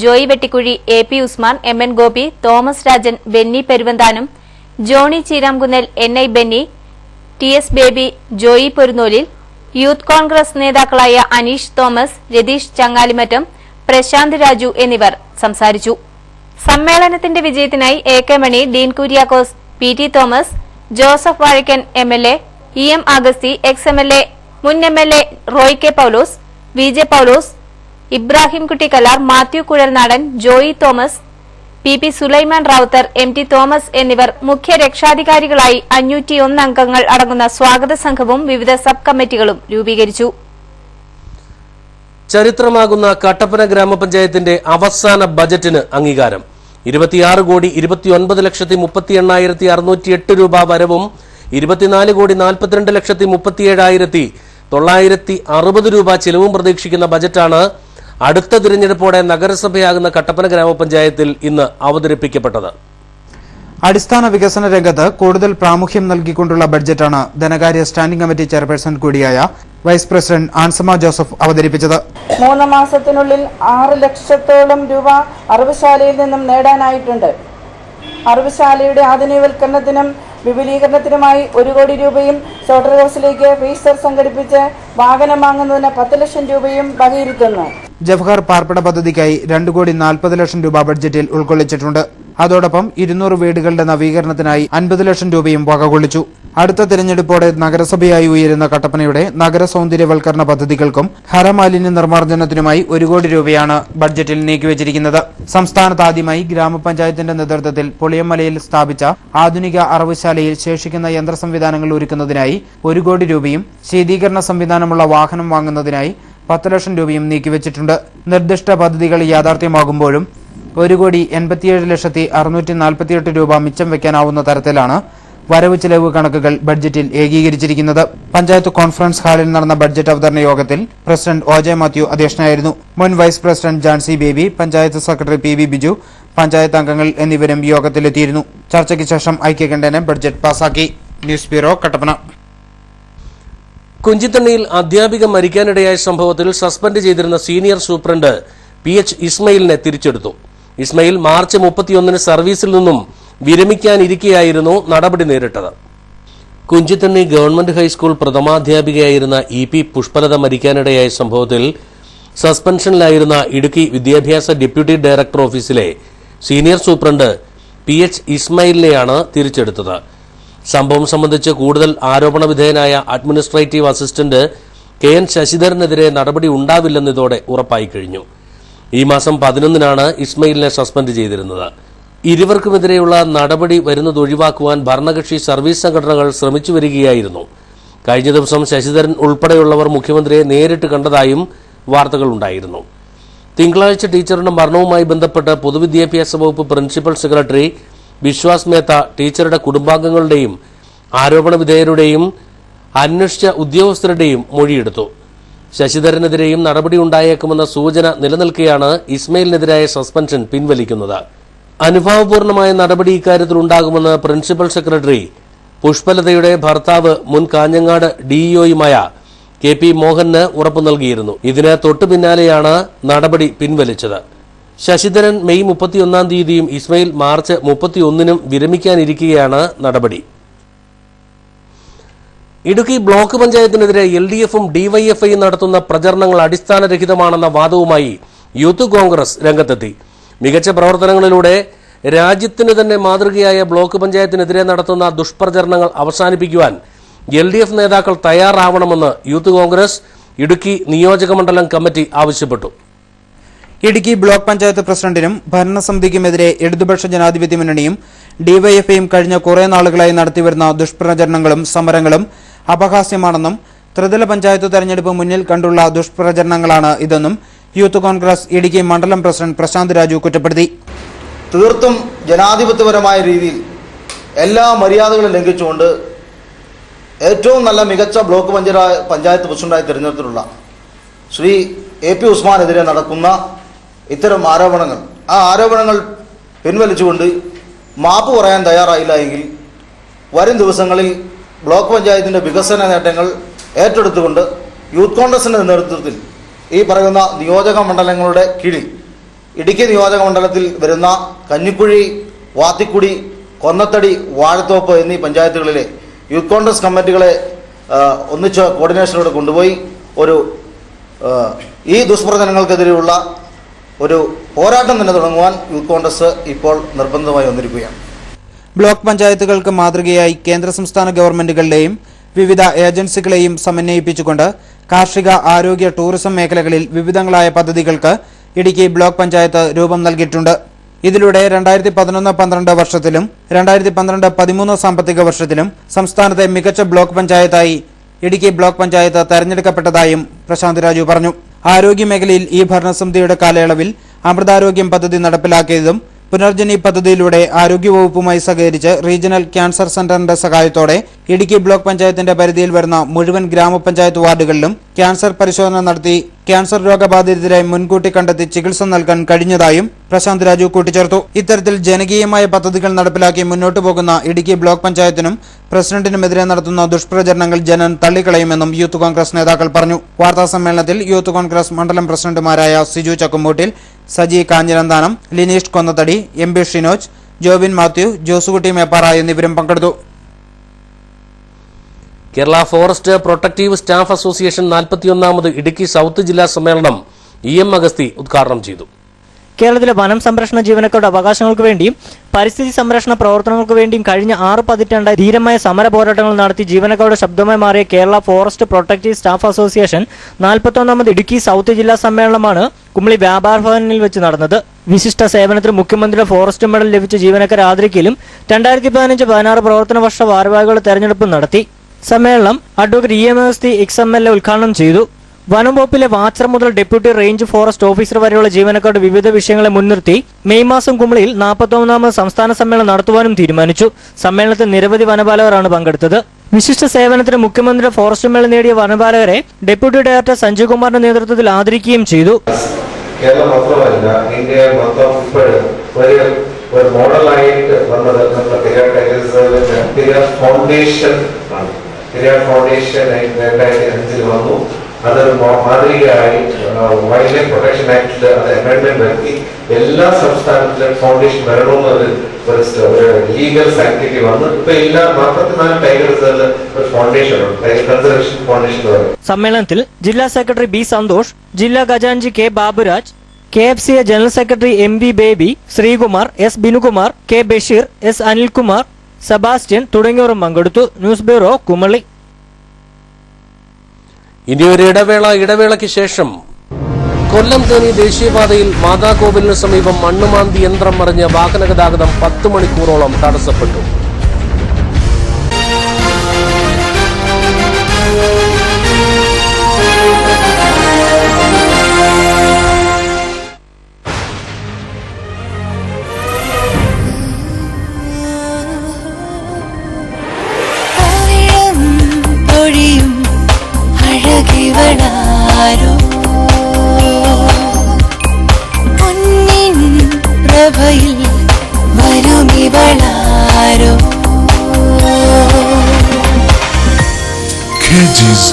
Joy Vettikuzhi, AP. Usman, MN. Gopi, Thomas Rajan, Benny Peruvanthanam, Johny Cheeramkunnal, NI. Benny, TS. Baby, Joy Porunnolil, youth Congress നേതാക്കളായ അനീഷ് തോമസ്, രതീഷ് ചങ്ങാലിമറ്റം, പ്രശാന്ത് രാജു എന്നിവർ സംസാരിച്ചു. സമ്മേളനത്തിന്റെ വിജയത്തിനായി AK. Mani, Dean Kuriakose, PT. Thomas, Joseph Vazhakkan MLA, EM. Augusthy, ex MLA, മുൻ MLA Roy K. Paulose, VJ. Paulose, Ibrahim Kutty Kalar, Mathew Kuzhalnadan, Joy Thomas, PP. Sulaiman Rawther, MT. Thomas എന്നിവർ മുഖ്യ രക്ഷാധികാരികളായി 501 അംഗങ്ങൾ അടങ്ങുന്ന സ്വാഗത സംഘവും വിവിധ സബ് കമ്മിറ്റികളും രൂപീകരിച്ചു. ചരിത്രമാകുന്ന കട്ടപ്പന ഗ്രാമപഞ്ചായത്തിന്റെ അവസാന ബജറ്റിന് അംഗീകാരം. 26,29,38,608 രൂപ വരവും 24,42,37,960 രൂപ ചെലവും പ്രതീക്ഷിക്കുന്ന ബജറ്റാണ് അടുത്ത തിരഞ്ഞെടുപ്പോടെ നഗരസഭയാകുന്ന കട്ടപ്പന ഗ്രാമപഞ്ചായത്തിൽ ഇന്ന് അവതരിപ്പിക്കപ്പെട്ടത്. അടിസ്ഥാന വികസന രംഗത്ത് കൂടുതൽ പ്രാമുഖ്യം നൽകിക്കൊണ്ടുള്ള ബഡ്ജറ്റാണ് ധനകാര്യ സ്റ്റാൻഡിംഗ് കമ്മിറ്റി ചെയർപേഴ്സൺ കൂടിയായ വൈസ് പ്രസിഡന്റ് ആൻസമ ജോസഫ് അവതരിപ്പിച്ചത്. 3 മാസത്തിനുള്ളിൽ 6 ലക്ഷത്തോളം രൂപ അറവുശാലയിൽ നിന്നും നേടാനായിട്ടുണ്ട്. അറവുശാലയുടെ ആധുനികവൽക്കരണത്തിനും വിപുലീകരണത്തിനുമായി 1 കോടി രൂപയും സോട്ടർ ഹൗസിലേക്ക് ഫ്രീസർ സംഘടിപ്പിച്ച് വാഹനം വാങ്ങുന്നതിന് 10 ലക്ഷം രൂപയും വകയിരുത്തുന്നു. ജവഹർ പാർപ്പിട പദ്ധതിക്കായി 2,40,00,000 രൂപ ബഡ്ജറ്റിൽ ഉൾക്കൊള്ളിച്ചിട്ടുണ്ട്. അതോടൊപ്പം 200 വീടുകളുടെ നവീകരണത്തിനായി 50 ലക്ഷം രൂപയും വകകൊള്ളിച്ചു. അടുത്ത തിരഞ്ഞെടുപ്പോടെ നഗരസഭയായി ഉയരുന്ന കട്ടപ്പനയുടെ നഗര സൗന്ദര്യവൽക്കരണ പദ്ധതികൾക്കും ഹരമാലിന്യ നിർമ്മാർജ്ജനത്തിനുമായി 1 കോടി രൂപയാണ് ബഡ്ജറ്റിൽ നീക്കിവച്ചിരിക്കുന്നത്. സംസ്ഥാനത്ത് ആദ്യമായി ഗ്രാമപഞ്ചായത്തിന്റെ നേതൃത്വത്തിൽ പുളിയമലയിൽ സ്ഥാപിച്ച ആധുനിക അറവുശാലയിൽ ശേഷിക്കുന്ന യന്ത്ര സംവിധാനങ്ങൾ ഒരുക്കുന്നതിനായി 1 കോടി രൂപയും ശീതീകരണ സംവിധാനമുള്ള വാഹനം വാങ്ങുന്നതിനായി 10 ലക്ഷം രൂപയും നീക്കിവച്ചിട്ടുണ്ട്. നിർദ്ദിഷ്ട പദ്ധതികൾ യാഥാർത്ഥ്യമാകുമ്പോഴും 1,87,648 രൂപ മിച്ചം വെക്കാനാവുന്ന തരത്തിലാണ് വരവ് ചെലവ് കണക്കുകൾ ബഡ്ജറ്റിൽ ഏകീകരിച്ചിരിക്കുന്നത്. പഞ്ചായത്ത് കോൺഫറൻസ് ഹാളിൽ നടന്ന ബഡ്ജറ്റ് അവതരണ യോഗത്തിൽ പ്രസിഡന്റ് ഒ.ജെ. മാത്യു അധ്യക്ഷനായിരുന്നു. മുൻ vice president Jancy Baby, panchayat secretary PV. Biju, panchayat അംഗങ്ങൾ എന്നിവരും യോഗത്തിലെത്തിയിരുന്നു. ചർച്ചയ്ക്ക് ശേഷം ഐക്യകണ്ഠേന ബഡ്ജറ്റ് പാസാക്കി. News bureau, Kattappana. കുഞ്ചിത്തണ്ണിയിൽ അധ്യാപിക മരിക്കാനിടയായ സംഭവത്തിൽ സസ്പെൻഡ് ചെയ്തിരുന്ന സീനിയർ സൂപ്രണ്ട് പി.എച്ച്. ഇസ്മയിലിനെ തിരിച്ചെടുത്തു. ഇസ്മയിൽ മാർച്ച് 31 സർവീസിൽ നിന്നും വിരമിക്കാനിരിക്കെയായിരുന്നു നടപടി നേരിട്ടത്. കുഞ്ചിത്തണ്ണി ഗവൺമെന്റ് ഹൈസ്കൂൾ പ്രഥമാധ്യാപികയായിരുന്ന ഇ.പി. പുഷ്പലത മരിക്കാനിടയായ സംഭവത്തിൽ സസ്പെൻഷനിലായിരുന്ന ഇടുക്കി വിദ്യാഭ്യാസ ഡെപ്യൂട്ടി ഡയറക്ടർ ഓഫീസിലെ സീനിയർ സൂപ്രണ്ട് പി.എച്ച്. ഇസ്മയിലിനെയാണ് തിരിച്ചെടുത്തത്. സംഭവം സംബന്ധിച്ച് കൂടുതൽ ആരോപണ വിധേയനായ അഡ്മിനിസ്ട്രേറ്റീവ് അസിസ്റ്റന്റ് കെ.എൻ. ശശിധരനെതിരെ നടപടി ഉണ്ടാവില്ലെന്നതോടെ ഉറപ്പായി കഴിഞ്ഞു. ഈ മാസം 11-നാണ് ഇസ്മയിലിനെ സസ്പെൻഡ് ചെയ്തിരുന്നത്. ഇരുവർക്കുമെതിരെയുള്ള നടപടി വരുന്നത് ഒഴിവാക്കുവാൻ ഭരണകക്ഷി സർവീസ് സംഘടനകൾ ശ്രമിച്ചു വരികയായിരുന്നു. കഴിഞ്ഞ ദിവസം ശശിധരൻ ഉൾപ്പെടെയുള്ളവർ മുഖ്യമന്ത്രിയെ നേരിട്ട് കണ്ടതായും വാർത്തകളുണ്ടായിരുന്നു. തിങ്കളാഴ്ച ടീച്ചറുടെ മരണവുമായി ബന്ധപ്പെട്ട് പൊതുവിദ്യാഭ്യാസ വകുപ്പ് പ്രിൻസിപ്പൽ സെക്രട്ടറി വിശ്വാസ് മേത്ത ടീച്ചറുടെ കുടുംബാംഗങ്ങളുടെയും ആരോപണ വിധേയരുടെയും അന്വേഷിച്ച ഉദ്യോഗസ്ഥരുടെയും മൊഴിയെടുത്തു. ശശിധരനെതിരെയും നടപടിയുണ്ടായേക്കുമെന്ന സൂചന നിലനിൽക്കെയാണ് ഇസ്മയിലിനെതിരായ സസ്പെൻഷൻ പിൻവലിക്കുന്നത്. അനുഭാവപൂർണമായ നടപടി ഇക്കാര്യത്തിൽ ഉണ്ടാകുമെന്ന് പ്രിൻസിപ്പൽ സെക്രട്ടറി പുഷ്പലതയുടെ ഭർത്താവ് മുൻ കാഞ്ഞങ്ങാട് ഡിഇഒയുമായ കെ.പി. മോഹന് ഉറപ്പു നൽകിയിരുന്നു. ഇതിന് തൊട്ടു പിന്നാലെയാണ് നടപടി പിൻവലിച്ചത്. ശശിധരൻ മെയ് 31-ാം തീയതിയും ഇസ്മയിൽ മാർച്ച് 31-നും വിരമിക്കാനിരിക്കെയാണ് നടപടി. ഇടുക്കി ബ്ലോക്ക് പഞ്ചായത്തിനെതിരെ LDF-ഉം DYFIയും നടത്തുന്ന പ്രചരണങ്ങൾ അടിസ്ഥാനരഹിതമാണെന്ന വാദവുമായി യൂത്ത് കോൺഗ്രസ് രംഗത്തെത്തി. മികച്ച പ്രവർത്തനങ്ങളിലൂടെ രാജ്യത്തിന് തന്നെ മാതൃകയായ ബ്ലോക്ക് പഞ്ചായത്തിനെതിരെ നടത്തുന്ന ദുഷ്പ്രചരണങ്ങൾ അവസാനിപ്പിക്കുവാൻ LDF നേതാക്കൾ തയ്യാറാവണമെന്ന് യൂത്ത് കോൺഗ്രസ് ഇടുക്കി നിയോജകമണ്ഡലം കമ്മിറ്റി ആവശ്യപ്പെട്ടു. ഇടുക്കി ബ്ലോക്ക് പഞ്ചായത്ത് പ്രസിഡന്റിനും ഭരണസമിതിക്കുമെതിരെ ഇടതുപക്ഷ ജനാധിപത്യ മുന്നണിയും DYFIയും കഴിഞ്ഞ കുറെ നാളുകളായി നടത്തിവരുന്ന ദുഷ്പ്രചരണങ്ങളും സമരങ്ങളും അപഹാസ്യമാണെന്നും ത്രിതല പഞ്ചായത്ത് തെരഞ്ഞെടുപ്പ് മുന്നിൽ കണ്ടുള്ള ദുഷ്പ്രചരണങ്ങളാണ് ഇതെന്നും യൂത്ത് കോൺഗ്രസ് ഇടുക്കി മണ്ഡലം പ്രസിഡന്റ് പ്രശാന്ത് രാജു കുറ്റപ്പെടുത്തി. തീർത്തും ജനാധിപത്യപരമായ രീതിയിൽ എല്ലാ മര്യാദകളും ലംഘിച്ചുകൊണ്ട് ഏറ്റവും നല്ല മികച്ച ബ്ലോക്ക് പഞ്ചായത്ത് പ്രസിഡന്റായി തിരഞ്ഞെടുത്തിട്ടുള്ള ശ്രീ AP ഉസ്മാനെതിരെ നടക്കുന്ന ഇത്തരം ആരോപണങ്ങൾ, ആ ആരോപണങ്ങൾ പിൻവലിച്ചുകൊണ്ട് മാപ്പ് പറയാൻ തയ്യാറായില്ല എങ്കിൽ വരും ദിവസങ്ങളിൽ ബ്ലോക്ക് പഞ്ചായത്തിൻ്റെ വികസന നേട്ടങ്ങൾ ഏറ്റെടുത്തുകൊണ്ട് യൂത്ത് കോൺഗ്രസിൻ്റെ നേതൃത്വത്തിൽ ഈ പറയുന്ന നിയോജക മണ്ഡലങ്ങളുടെ കീഴിൽ ഇടുക്കി നിയോജക മണ്ഡലത്തിൽ വരുന്ന കഞ്ഞിക്കുഴി, വാത്തിക്കുടി, കൊന്നത്തടി, വാഴത്തോപ്പ് എന്നീ പഞ്ചായത്തുകളിലെ യൂത്ത് കോൺഗ്രസ് കമ്മിറ്റികളെ ഒന്നിച്ച് കോർഡിനേഷനോട് കൊണ്ടുപോയി ഈ ദുഷ്പ്രചരണങ്ങൾക്കെതിരെയുള്ള ഒരു പോരാട്ടം തന്നെ തുടങ്ങുവാൻ യൂത്ത് കോൺഗ്രസ് ഇപ്പോൾ നിർബന്ധമായി വന്നിരിക്കുകയാണ്. ബ്ലോക്ക് പഞ്ചായത്തുകൾക്ക് മാതൃകയായി കേന്ദ്ര സംസ്ഥാന ഗവൺമെന്റുകളുടെയും വിവിധ ഏജൻസികളെയും സമന്വയിപ്പിച്ചുകൊണ്ട് കാർഷിക, ആരോഗ്യ, ടൂറിസം മേഖലകളിൽ വിവിധങ്ങളായ പദ്ധതികൾക്ക് ഇടുക്കി ബ്ലോക്ക് പഞ്ചായത്ത് രൂപം നൽകിയിട്ടുണ്ട്. ഇതിലൂടെ 2011-12 വർഷത്തിലും 2012-13 സാമ്പത്തിക വർഷത്തിലും സംസ്ഥാനത്തെ മികച്ച ബ്ലോക്ക് പഞ്ചായത്തായി ഇടുക്കി ബ്ലോക്ക് പഞ്ചായത്ത് തെരഞ്ഞെടുക്കപ്പെട്ടതായും പ്രശാന്ത് രാജു പറഞ്ഞു. ആരോഗ്യമേഖലയിൽ ഈ ഭരണസമിതിയുടെ കാലയളവിൽ അമൃതാരോഗ്യം പദ്ധതി നടപ്പിലാക്കിയതും പുനർജനി പദ്ധതിയിലൂടെ ആരോഗ്യവകുപ്പുമായി സഹകരിച്ച് റീജിയണൽ ക്യാൻസർ സെന്ററിന്റെ സഹായത്തോടെ ഇടുക്കി ബ്ലോക്ക് പഞ്ചായത്തിന്റെ പരിധിയിൽ വരുന്ന മുഴുവൻ ഗ്രാമപഞ്ചായത്ത് വാർഡുകളിലും ക്യാൻസർ പരിശോധന നടത്തി ക്യാൻസർ രോഗബാധിതരെ മുൻകൂട്ടി കണ്ടെത്തി ചികിത്സ നൽകാൻ കഴിഞ്ഞതായും പ്രശാന്ത് രാജു കൂട്ടിച്ചേർത്തു. ഇത്തരത്തിൽ ജനകീയമായ പദ്ധതികൾ നടപ്പിലാക്കി മുന്നോട്ടു പോകുന്ന ഇടുക്കി ബ്ലോക്ക് പഞ്ചായത്തിനും പ്രസിഡന്റിനുമെതിരെ നടത്തുന്ന ദുഷ്പ്രചരണങ്ങൾ ജനം തള്ളിക്കളയുമെന്നും യൂത്ത് കോൺഗ്രസ് നേതാക്കൾ പറഞ്ഞു. വാർത്താ സമ്മേളനത്തിൽ യൂത്ത് കോൺഗ്രസ് മണ്ഡലം പ്രസിഡന്റുമാരായ സിജു ചക്കുമൂട്ടിൽ, സജി കാഞ്ഞിരന്താനം, ലിനീഷ് കൊന്നത്തടി, MB ഷിനോജ്, ജോബിൻ മാത്യു, ജോസുകുട്ടി മേപ്പാറ എന്നിവരും പങ്കെടുത്തു. Kerala forest protective staff association 41ാമത് ഇടുക്കി സൗത്ത് ജില്ലാ സമ്മേളനം EM അഗസ്തി ഉദ്ഘാടനം ചെയ്തു. കേരളത്തിലെ വനം സംരക്ഷണ ജീവനക്കാരുടെ അവകാശങ്ങൾക്ക് വേണ്ടിയും പരിസ്ഥിതി സംരക്ഷണ പ്രവർത്തനങ്ങൾക്ക് വേണ്ടിയും കഴിഞ്ഞ 6 പതിറ്റാണ്ടായി ധീരമായ സമര പോരാട്ടങ്ങൾ നടത്തി ജീവനക്കാരുടെ ശബ്ദമായി മാറിയ Kerala forest protective staff association 41ാമത് ഇടുക്കി സൗത്ത് ജില്ലാ സമ്മേളനമാണ് കുമളി വ്യാപാര ഭവനിൽ വെച്ച് നടന്നത്. വിശിഷ്ട സേവനത്തിന് മുഖ്യമന്ത്രിയുടെ ഫോറസ്റ്റ് മെഡൽ ലഭിച്ച ജീവനക്കാരെ ആദരിക്കലും 2015-16 പ്രവർത്തന വർഷ ഭാരവാഹികളുടെ തെരഞ്ഞെടുപ്പും നടത്തി. സമ്മേളനം അഡ്വക്കേറ്റ് EM അഗസ്തി XMLA ഉദ്ഘാടനം ചെയ്തു. വനം വകുപ്പിലെ വാച്ചർ മുതൽ ഡെപ്യൂട്ടി റേഞ്ച് ഫോറസ്റ്റ് ഓഫീസർ വരെയുള്ള ജീവനക്കാരുടെ വിവിധ വിഷയങ്ങളെ മുൻനിർത്തി മെയ് മാസം കുമളിയിൽ 41ാമത് സംസ്ഥാന സമ്മേളനം നടത്തുവാനും തീരുമാനിച്ചു. സമ്മേളനത്തിൽ നിരവധി വനപാലകരാണ് പങ്കെടുത്തത്. വിശിഷ്ട സേവനത്തിന് മുഖ്യമന്ത്രിയുടെ ഫോറസ്റ്റ് മെഡൽ നേടിയ വനപാലകരെ ഡെപ്യൂട്ടി ഡയറക്ടർ സഞ്ജയ് കുമാറിന്റെ നേതൃത്വത്തിൽ ആദരിക്കുകയും ചെയ്തു. കേരളം മാത്രമല്ല, ഇന്ത്യ മൊത്തം ഒരു മോഡലായിട്ട് വന്നത് നമ്മുടെ പെരിയാർ ഫൗണ്ടേഷൻ ആണ്. പെരിയാർ ഫൗണ്ടേഷൻ 2005 വന്നു. അതൊരു മാതൃകയായി വൈൽഡ് ലൈഫ് പ്രൊട്ടക്ഷൻ ആക്ടിൽ അത് അമെൻഡ്മെന്റ് വരുത്തി എല്ലാ സംസ്ഥാനത്തിലും ഫൗണ്ടേഷൻ വരണമെന്നൊരു ലീഗൽ സാങ്ക്ടിറ്റി വന്നു. ഇപ്പൊ എല്ലാ 44 ടൈഗർ റിസർവ് ഒരു ഫൗണ്ടേഷൻ ഉണ്ട്, ടൈഗർ കൺസർവേഷൻ ഫൗണ്ടേഷൻ. സമ്മേളനത്തിൽ ജില്ലാ സെക്രട്ടറി B സന്തോഷ്, ജില്ലാ ഖജാൻജി K Baburaj, KFCA general secretary MB baby, Sreekumar, S Binukumar, K Basheer, S Anilkumar, Sebastian തുടങ്ങിയവരും പങ്കെടുത്തു. News bureau, Kumily. ഇനി ഒരു ഇടവേളയ്ക്ക് ശേഷം കൊല്ലം തേനി ദേശീയപാതയിൽ മാതാകോവിലിന് സമീപം മണ്ണുമാന്തി യന്ത്രം മറിഞ്ഞ വാഹന ഗതാഗതം 10 മണിക്കൂറോളം തടസ്സപ്പെട്ടു.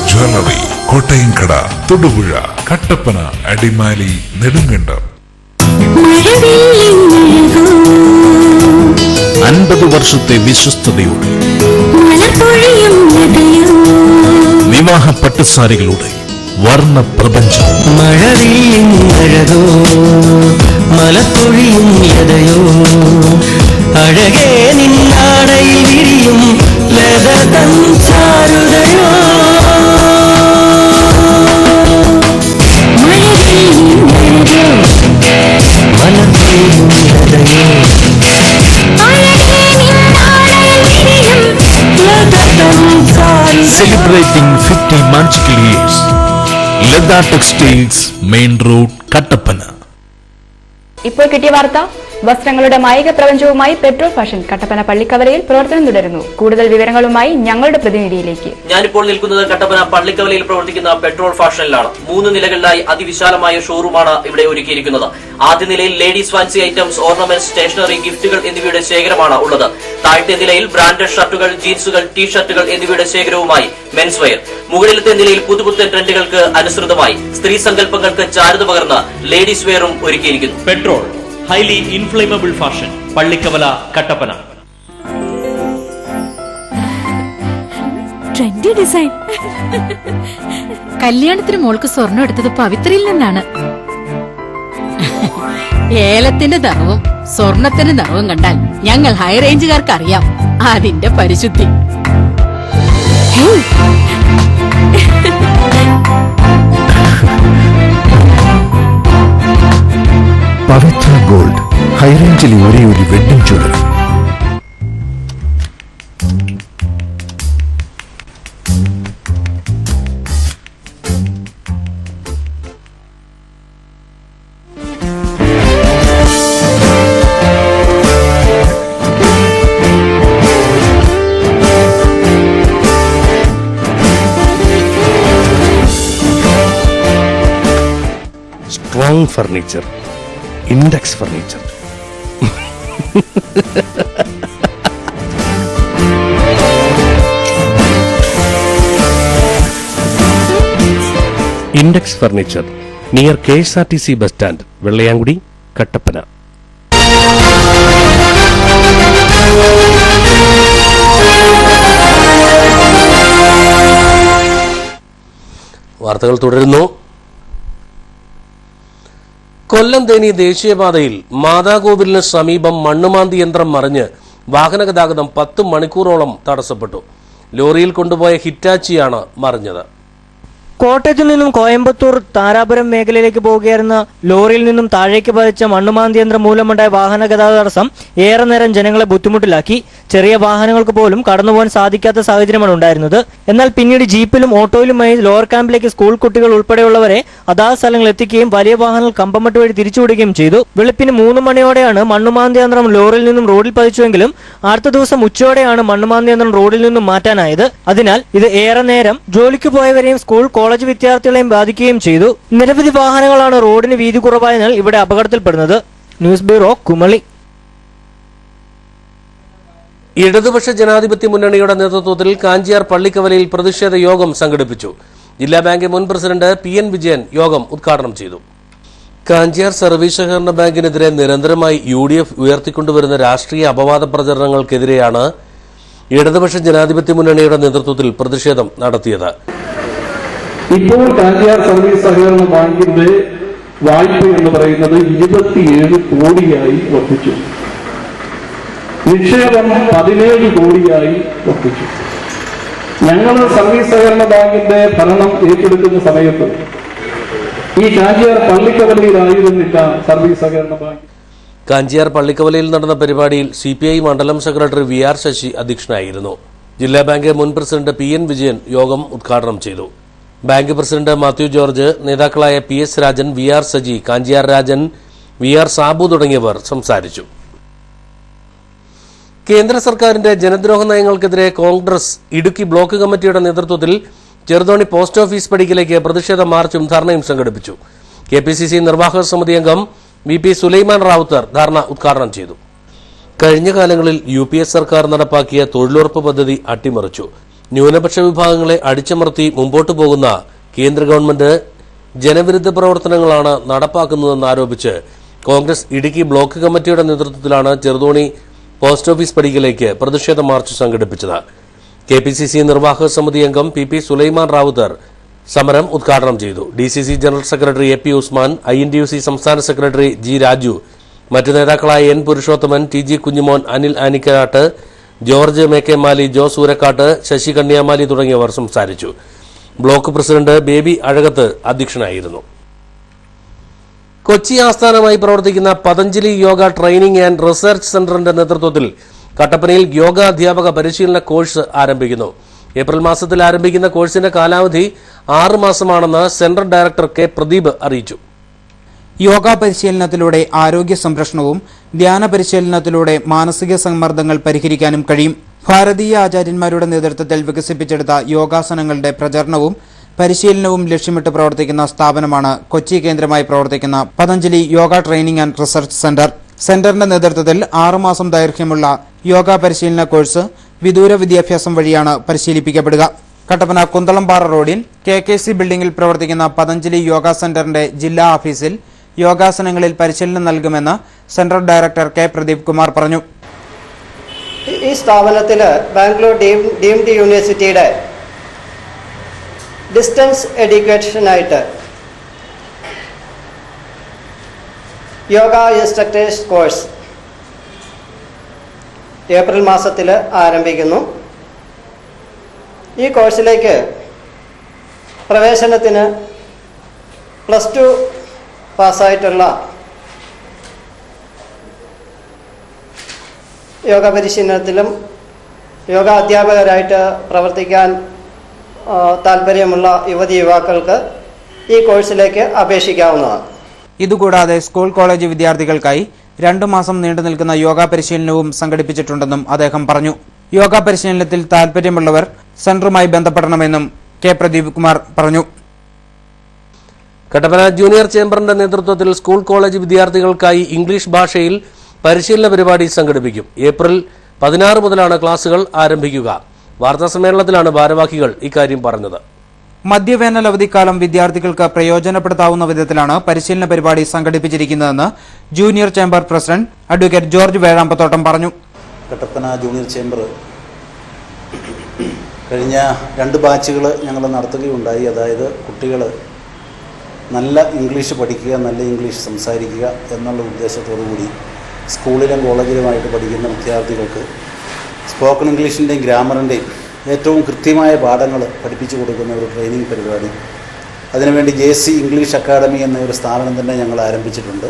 ജ്വല്ലറി, കോട്ടയംകട, തൊടുപുഴ, കട്ടപ്പന, അടിമാലി, നെടുങ്കണ്ടം. 50 വർഷത്തെ വിശ്വസ്തയോടെ വിവാഹ പട്ടുസാരികളുടെ വർണ്ണ പ്രപഞ്ചം. മഴവില്ലിൻ അഴകോ മലപ്പൊഴിയും യതയോ അഴകേ നിന്നാടയിൽ വിരിയും ലതതൻ ചാരുതയോ മലപ്പൊഴിയും യതയോ Celebrating 50 magical years. Ledda Textiles, Main Road, Kattappana. ഇപ്പോൾ കിട്ടിയ വാർത്ത. വസ്ത്രങ്ങളുടെ മായിക പ്രപഞ്ചവുമായി പെട്രോൾ ഫാഷൻ കട്ടപ്പന പള്ളിക്കവലയിൽ പ്രവർത്തനം തുടരുന്നു. കൂടുതൽ വിവരങ്ങളുമായി ഞങ്ങളുടെ പ്രതിനിധിയിലേക്ക്. ഞാനിപ്പോൾ നിൽക്കുന്നത് കട്ടപ്പന പള്ളിക്കവലയിൽ പ്രവർത്തിക്കുന്ന പെട്രോൾ ഫാഷനിലാണ്. 3 നിലകളിലായി അതിവിശാലമായ ഷോറൂമാണ് ഇവിടെ ഒരുക്കിയിരിക്കുന്നത്. ആദ്യ നിലയിൽ ladies fancy items, ornaments, stationery, ഗിഫ്റ്റുകൾ എന്നിവയുടെ ശേഖരമാണ് ഉള്ളത്. താഴത്തെ നിലയിൽ ബ്രാൻഡഡ് ഷർട്ടുകൾ, ജീൻസുകൾ, ടീഷർട്ടുകൾ എന്നിവയുടെ ശേഖരവുമായി മെൻസ് വെയർ. മുകളിലത്തെ നിലയിൽ പുതുപുത്തൻ ട്രെൻഡുകൾക്ക് അനുസൃതമായി സ്ത്രീ സങ്കല്പങ്ങൾക്ക് ചാരുത പകർന്ന് ലേഡീസ് വെയറും ഒരുക്കിയിരിക്കുന്നു. Petrol highly inflammable fashion, Pallikkavala, Kattappana. Trendy design. കല്യാണത്തിന് മോൾക്ക് സ്വർണം എടുത്തത് പവിത്രയിൽ നിന്നാണ്. ഏലത്തിന്റെ നിറവും സ്വർണത്തിന്റെ നിറവും കണ്ടാൽ ഞങ്ങൾ ഹൈ റേഞ്ചുകാർക്ക് അറിയാം അതിന്റെ പരിശുദ്ധി. പവിത്ര ഗോൾഡ്, ഹൈറേഞ്ചിലെ ഒരേ ഒരു wedding jewellery. Strong furniture, index furniture. Index furniture near KSRTC bus stand, Vellayamkudi, Kattappana. വാർത്തകൾ തുടരുന്നു. കൊല്ലം തേനി ദേശീയപാതയിൽ മാതാകോവിലിന് സമീപം മണ്ണുമാന്തി യന്ത്രം മറിഞ്ഞ് വാഹനഗതാഗതം 10 മണിക്കൂറോളം തടസ്സപ്പെട്ടു. ലോറിയിൽ കൊണ്ടുപോയ ഹിറ്റാച്ചിയാണ് മറിഞ്ഞത്. കോട്ടയത്തു നിന്നും കോയമ്പത്തൂർ താരാപുരം മേഖലയിലേക്ക് പോവുകയായിരുന്ന ലോറിയിൽ നിന്നും താഴേക്ക് പതിച്ച മണ്ണുമാന്തി യന്ത്രം മൂലമുണ്ടായ വാഹന ഗതാഗത തടസ്സം ഏറെ നേരം ജനങ്ങളെ ബുദ്ധിമുട്ടിലാക്കി. ചെറിയ വാഹനങ്ങൾക്ക് പോലും കടന്നുപോകാൻ സാധിക്കാത്ത സാഹചര്യമാണ് ഉണ്ടായിരുന്നത്. എന്നാൽ പിന്നീട് ജീപ്പിലും ഓട്ടോയിലുമായി ലോവർ ക്യാമ്പിലേക്ക് സ്കൂൾ കുട്ടികൾ ഉൾപ്പെടെയുള്ളവരെ അതാത് സ്ഥലങ്ങളിൽ എത്തിക്കുകയും വലിയ വാഹനങ്ങൾ കമ്പമട്ട് വഴി തിരിച്ചുവിടുകയും ചെയ്തു. വെളുപ്പിന് 3 മണിയോടെയാണ് മണ്ണുമാന്തി യന്ത്രം ലോറിയിൽ നിന്നും റോഡിൽ പതിച്ചുവെങ്കിലും അടുത്ത ദിവസം ഉച്ചയോടെയാണ് മണ്ണുമാന്തി യന്ത്രം റോഡിൽ നിന്നും മാറ്റാനായത്. അതിനാൽ ഇത് ഏറെ നേരം ജോലിക്ക് പോയവരെയും സ്കൂൾ കോളേജ് വിദ്യാർത്ഥികളെയും ബാധിക്കുകയും ചെയ്തു. നിരവധി വാഹനങ്ങളാണ് റോഡിന് വീതി കുറവായതിനാൽ ഇവിടെ അപകടത്തിൽപ്പെടുന്നത്. News bureau, Kumily. ഇടതുപക്ഷ ജനാധിപത്യ മുന്നണിയുടെ നേതൃത്വത്തിൽ കാഞ്ചിയാർ പള്ളിക്കവലയിൽ പ്രതിഷേധ യോഗം സംഘടിപ്പിച്ചു. ജില്ലാ ബാങ്ക് മുൻ പ്രസിഡന്റ് PN വിജയൻ യോഗം ഉദ്ഘാടനം ചെയ്തു. കാഞ്ചിയാർ സർവീസ് സഹകരണ ബാങ്കിനെതിരെ നിരന്തരമായി UDF ഉയർത്തിക്കൊണ്ടുവരുന്ന രാഷ്ട്രീയ അപവാദ പ്രചരണങ്ങൾക്കെതിരെയാണ് ഇടതുപക്ഷ ജനാധിപത്യ മുന്നണിയുടെ നേതൃത്വത്തിൽ പ്രതിഷേധം നടത്തിയത്. ഇപ്പോൾ കാഞ്ചിയാർ സർവീസ് സഹകരണ ബാങ്കിന്റെ വായ്പ എന്ന് പറയുന്നത് 27 കോടിയായി വർദ്ധിച്ചു. നിക്ഷേപം 17 കോടിയായി വർദ്ധിച്ചു. ഞങ്ങൾ സർവീസ് സഹകരണ ബാങ്കിന്റെ ഭരണം ഏറ്റെടുക്കുന്ന സമയത്ത് ഈ കാഞ്ചിയാർ പള്ളിക്കവലയിലായിരുന്നില്ല സർവീസ് സഹകരണ ബാങ്ക്. കാഞ്ചിയാർ പള്ളിക്കവലയിൽ നടന്ന പരിപാടിയിൽ CPI മണ്ഡലം സെക്രട്ടറി VR ശശി അധ്യക്ഷനായിരുന്നു. ജില്ലാ ബാങ്ക് മുൻ പ്രസിഡന്റ് PN വിജയൻ യോഗം ഉദ്ഘാടനം ചെയ്തു. ബാങ്ക് പ്രസിഡന്റ് മാത്യു ജോർജ്, നേതാക്കളായ PS Rajan, VR Saji, Kanchiyar Rajan, VR Sabu തുടങ്ങിയവർ സംസാരിച്ചു. കേന്ദ്ര സർക്കാരിന്റെ ജനദ്രോഹ നയങ്ങൾക്കെതിരെ കോൺഗ്രസ് ഇടുക്കി ബ്ലോക്ക് കമ്മിറ്റിയുടെ നേതൃത്വത്തിൽ ചെറുതോണി പോസ്റ്റ് ഓഫീസ് പടിക്കലേക്ക് പ്രതിഷേധ മാർച്ചും ധർണയും സംഘടിപ്പിച്ചു. KPCC നിർവാഹക സമിതി അംഗം VP സുലൈമാൻ റാവുത്തർ ധർണ ഉദ്ഘാടനം ചെയ്തു. കഴിഞ്ഞ കാലങ്ങളിൽ UPS സർക്കാർ നടപ്പാക്കിയ തൊഴിലുറപ്പ് പദ്ധതി അട്ടിമറിച്ചു. ന്യൂനപക്ഷ വിഭാഗങ്ങളെ അടിച്ചമർത്തി മുമ്പോട്ടു പോകുന്ന കേന്ദ്ര ഗവൺമെന്റ് ജനവിരുദ്ധ പ്രവർത്തനങ്ങളാണ് നടപ്പാക്കുന്നതെന്ന് ആരോപിച്ച് കോൺഗ്രസ് ഇടുക്കി ബ്ലോക്ക് കമ്മിറ്റിയുടെ നേതൃത്വത്തിലാണ് ചെറുതോണി പോസ്റ്റ് ഓഫീസ് പടിക്കലേക്ക് പ്രതിഷേധ മാർച്ച് സംഘടിപ്പിച്ചത്. KPCC നിർവാഹക സമിതി അംഗം PP സുലൈമാൻ റാവുത്തർ സമരം ഉദ്ഘാടനം ചെയ്തു. DCC general secretary AP Usman, INTUC സംസ്ഥാന സെക്രട്ടറി G രാജു, മറ്റ് നേതാക്കളായ N Purushothaman, TG Kunjumon, Anil Anikkarat, George MK Mali, Jose Oorakkat, Sasi Kanyamali തുടങ്ങിയവർ സംസാരിച്ചു. ബ്ലോക്ക് പ്രസിഡന്റ് ബേബി അഴകത്ത് അധ്യക്ഷനായിരുന്നു. കൊച്ചി ആസ്ഥാനമായി പ്രവർത്തിക്കുന്ന Patanjali yoga training and research സെന്ററിന്റെ നേതൃത്വത്തിൽ കട്ടപ്പനയിൽ യോഗ അധ്യാപക പരിശീലന കോഴ്സ് ആരംഭിക്കുന്നു. ഏപ്രിൽ മാസത്തിൽ ആരംഭിക്കുന്ന കോഴ്സിന്റെ കാലാവധി 6 മാസമാണെന്ന് സെന്റർ ഡയറക്ടർ K പ്രദീപ് അറിയിച്ചു. യോഗ പരിശീലനത്തിലൂടെ ആരോഗ്യ സംരക്ഷണവും ധ്യാന പരിശീലനത്തിലൂടെ മാനസിക സമ്മർദ്ദങ്ങൾ പരിഹരിക്കാനും കഴിയും. ഭാരതീയ ആചാര്യന്മാരുടെ നേതൃത്വത്തിൽ വികസിപ്പിച്ചെടുത്ത യോഗാസനങ്ങളുടെ പ്രചരണവും പരിശീലനവും ലക്ഷ്യമിട്ട് പ്രവർത്തിക്കുന്ന സ്ഥാപനമാണ് കൊച്ചി കേന്ദ്രമായി പ്രവർത്തിക്കുന്ന Patanjali yoga training and research centre. സെന്ററിന്റെ നേതൃത്വത്തിൽ 6 മാസം ദൈർഘ്യമുള്ള യോഗ പരിശീലന കോഴ്സ് വിദൂര വിദ്യാഭ്യാസം വഴിയാണ് പരിശീലിപ്പിക്കപ്പെടുക. കട്ടപ്പന കുന്തളംപാറ റോഡിൽ KKC ബിൽഡിംഗിൽ പ്രവർത്തിക്കുന്ന പതഞ്ജലി യോഗ സെന്ററിന്റെ ജില്ലാ ഓഫീസിൽ യോഗാസനങ്ങളിൽ പരിശീലനം നൽകുമെന്ന് centre director K Pradeep Kumar പറഞ്ഞു. ഈ സ്ഥാപനത്തിൽ ബാംഗ്ലൂർ ഡീംഡ് യൂണിവേഴ്സിറ്റിയുടെ ഡിസ്റ്റൻസ് എഡ്യൂക്കേഷനായിട്ട് യോഗ ഇൻസ്ട്രക്ടേഴ്സ് കോഴ്സ് ഏപ്രിൽ മാസത്തിൽ ആരംഭിക്കുന്നു. ഈ കോഴ്സിലേക്ക് പ്രവേശനത്തിന് +2 പാസ്സായിട്ടുള്ള യോഗ പരിശീലനത്തിലും യോഗ അധ്യാപകരായിട്ട് പ്രവർത്തിക്കാൻ താല്പര്യമുള്ള യുവതി യുവാക്കൾക്ക് ഈ കോഴ്സിലേക്ക് അപേക്ഷിക്കാവുന്നതാണ്. ഇതുകൂടാതെ സ്കൂൾ കോളേജ് വിദ്യാർത്ഥികൾക്കായി 2 മാസം നീണ്ടു നിൽക്കുന്ന യോഗ പരിശീലനവും സംഘടിപ്പിച്ചിട്ടുണ്ടെന്നും അദ്ദേഹം പറഞ്ഞു. യോഗ പരിശീലനത്തിൽ താൽപര്യമുള്ളവർ സെന്ററുമായി ബന്ധപ്പെടണമെന്നും K പ്രദീപ് കുമാർ പറഞ്ഞു. കട്ടപ്പന ജൂനിയർ ചേംബറിന്റെ നേതൃത്വത്തിൽ സ്കൂൾ കോളേജ് വിദ്യാർത്ഥികൾക്കായി ഇംഗ്ലീഷ് ഭാഷയിൽ പരിശീലന പരിപാടി സംഘടിപ്പിക്കും. ഏപ്രിൽ 16 മുതലാണ് ക്ലാസുകൾ ആരംഭിക്കുക. വാർത്താസമ്മേളനത്തിലാണ് ഭാരവാഹികൾ ഇക്കാര്യം പറഞ്ഞത്. മധ്യവേനൽ അവധിക്കാലം വിദ്യാർത്ഥികൾക്ക് പ്രയോജനപ്പെടുത്താവുന്ന വിധത്തിലാണ് പരിശീലന പരിപാടി സംഘടിപ്പിച്ചിരിക്കുന്നതെന്ന് junior chamber president advocate George Vezhampathottam പറഞ്ഞു. കട്ടപ്പന ജൂനിയർ ചേംബർ കഴിഞ്ഞ 2 ബാച്ചുകൾ ഞങ്ങൾ നടത്തുകയുണ്ടായി. അതായത് കുട്ടികൾ നല്ല ഇംഗ്ലീഷ് പഠിക്കുക, നല്ല ഇംഗ്ലീഷ് സംസാരിക്കുക എന്നുള്ള ഉദ്ദേശത്തോടുകൂടി സ്കൂളിലും കോളേജിലുമായിട്ട് പഠിക്കുന്ന വിദ്യാർത്ഥികൾക്ക് സ്പോക്കൺ ഇംഗ്ലീഷിൻ്റെയും ഗ്രാമറിൻ്റെയും ഏറ്റവും കൃത്യമായ പാഠങ്ങൾ പഠിപ്പിച്ചു കൊടുക്കുന്ന ഒരു ട്രെയിനിങ് പരിപാടി. അതിനുവേണ്ടി JC ഇംഗ്ലീഷ് അക്കാഡമി എന്ന ഒരു സ്ഥാപനം തന്നെ ഞങ്ങൾ ആരംഭിച്ചിട്ടുണ്ട്.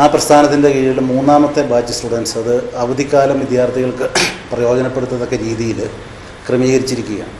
ആ പ്രസ്ഥാനത്തിൻ്റെ കീഴിൽ 3ാമത്തെ ബാച്ച് സ്റ്റുഡൻസ് അത് അവധിക്കാലം വിദ്യാർത്ഥികൾക്ക് പ്രയോജനപ്പെടുത്തത്തക്ക രീതിയിൽ ക്രമീകരിച്ചിരിക്കുകയാണ്.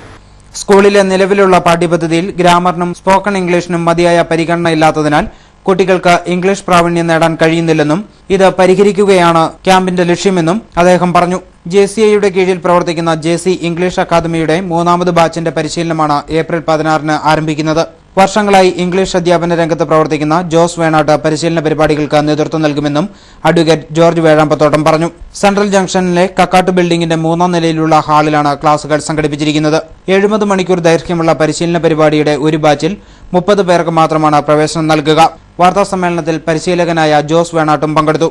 സ്കൂളിലെ നിലവിലുള്ള പാഠ്യപദ്ധതിയിൽ ഗ്രാമറിനും സ്പോക്കൺ ഇംഗ്ലീഷിനും മതിയായ പരിഗണന ഇല്ലാത്തതിനാൽ കുട്ടികൾക്ക് ഇംഗ്ലീഷ് പ്രാവീണ്യം നേടാൻ കഴിയുന്നില്ലെന്നും ഇത് പരിഹരിക്കുകയാണ് ക്യാമ്പിന്റെ ലക്ഷ്യമെന്നും അദ്ദേഹം പറഞ്ഞു. JCIയുടെ കീഴിൽ പ്രവർത്തിക്കുന്ന JC ഇംഗ്ലീഷ് അക്കാദമിയുടെ 3ാമത് ബാച്ചിന്റെ പരിശീലനമാണ് ഏപ്രിൽ 16-ന് ആരംഭിക്കുന്നത്. വർഷങ്ങളായി ഇംഗ്ലീഷ് അധ്യാപന രംഗത്ത് പ്രവർത്തിക്കുന്ന ജോസ് വേണാട്ട് പരിശീലന പരിപാടികൾക്ക് നേതൃത്വം നൽകുമെന്നും അഡ്വക്കേറ്റ് ജോർജ് വേഴാമ്പത്തോട്ടം പറഞ്ഞു. സെൻട്രൽ ജംഗ്ഷനിലെ കക്കാട്ട് ബിൽഡിംഗിന്റെ 3ാം നിലയിലുള്ള ഹാളിലാണ് ക്ലാസുകൾ സംഘടിപ്പിച്ചിരിക്കുന്നത്. 70 മണിക്കൂർ ദൈർഘ്യമുള്ള പരിശീലന പരിപാടിയുടെ ഒരു ബാച്ചിൽ 30 പേർക്ക് മാത്രമാണ് പ്രവേശനം നൽകുക. വാർത്താസമ്മേളനത്തിൽ പരിശീലകനായ ജോസ് വേണാട്ടും പങ്കെടുത്തു.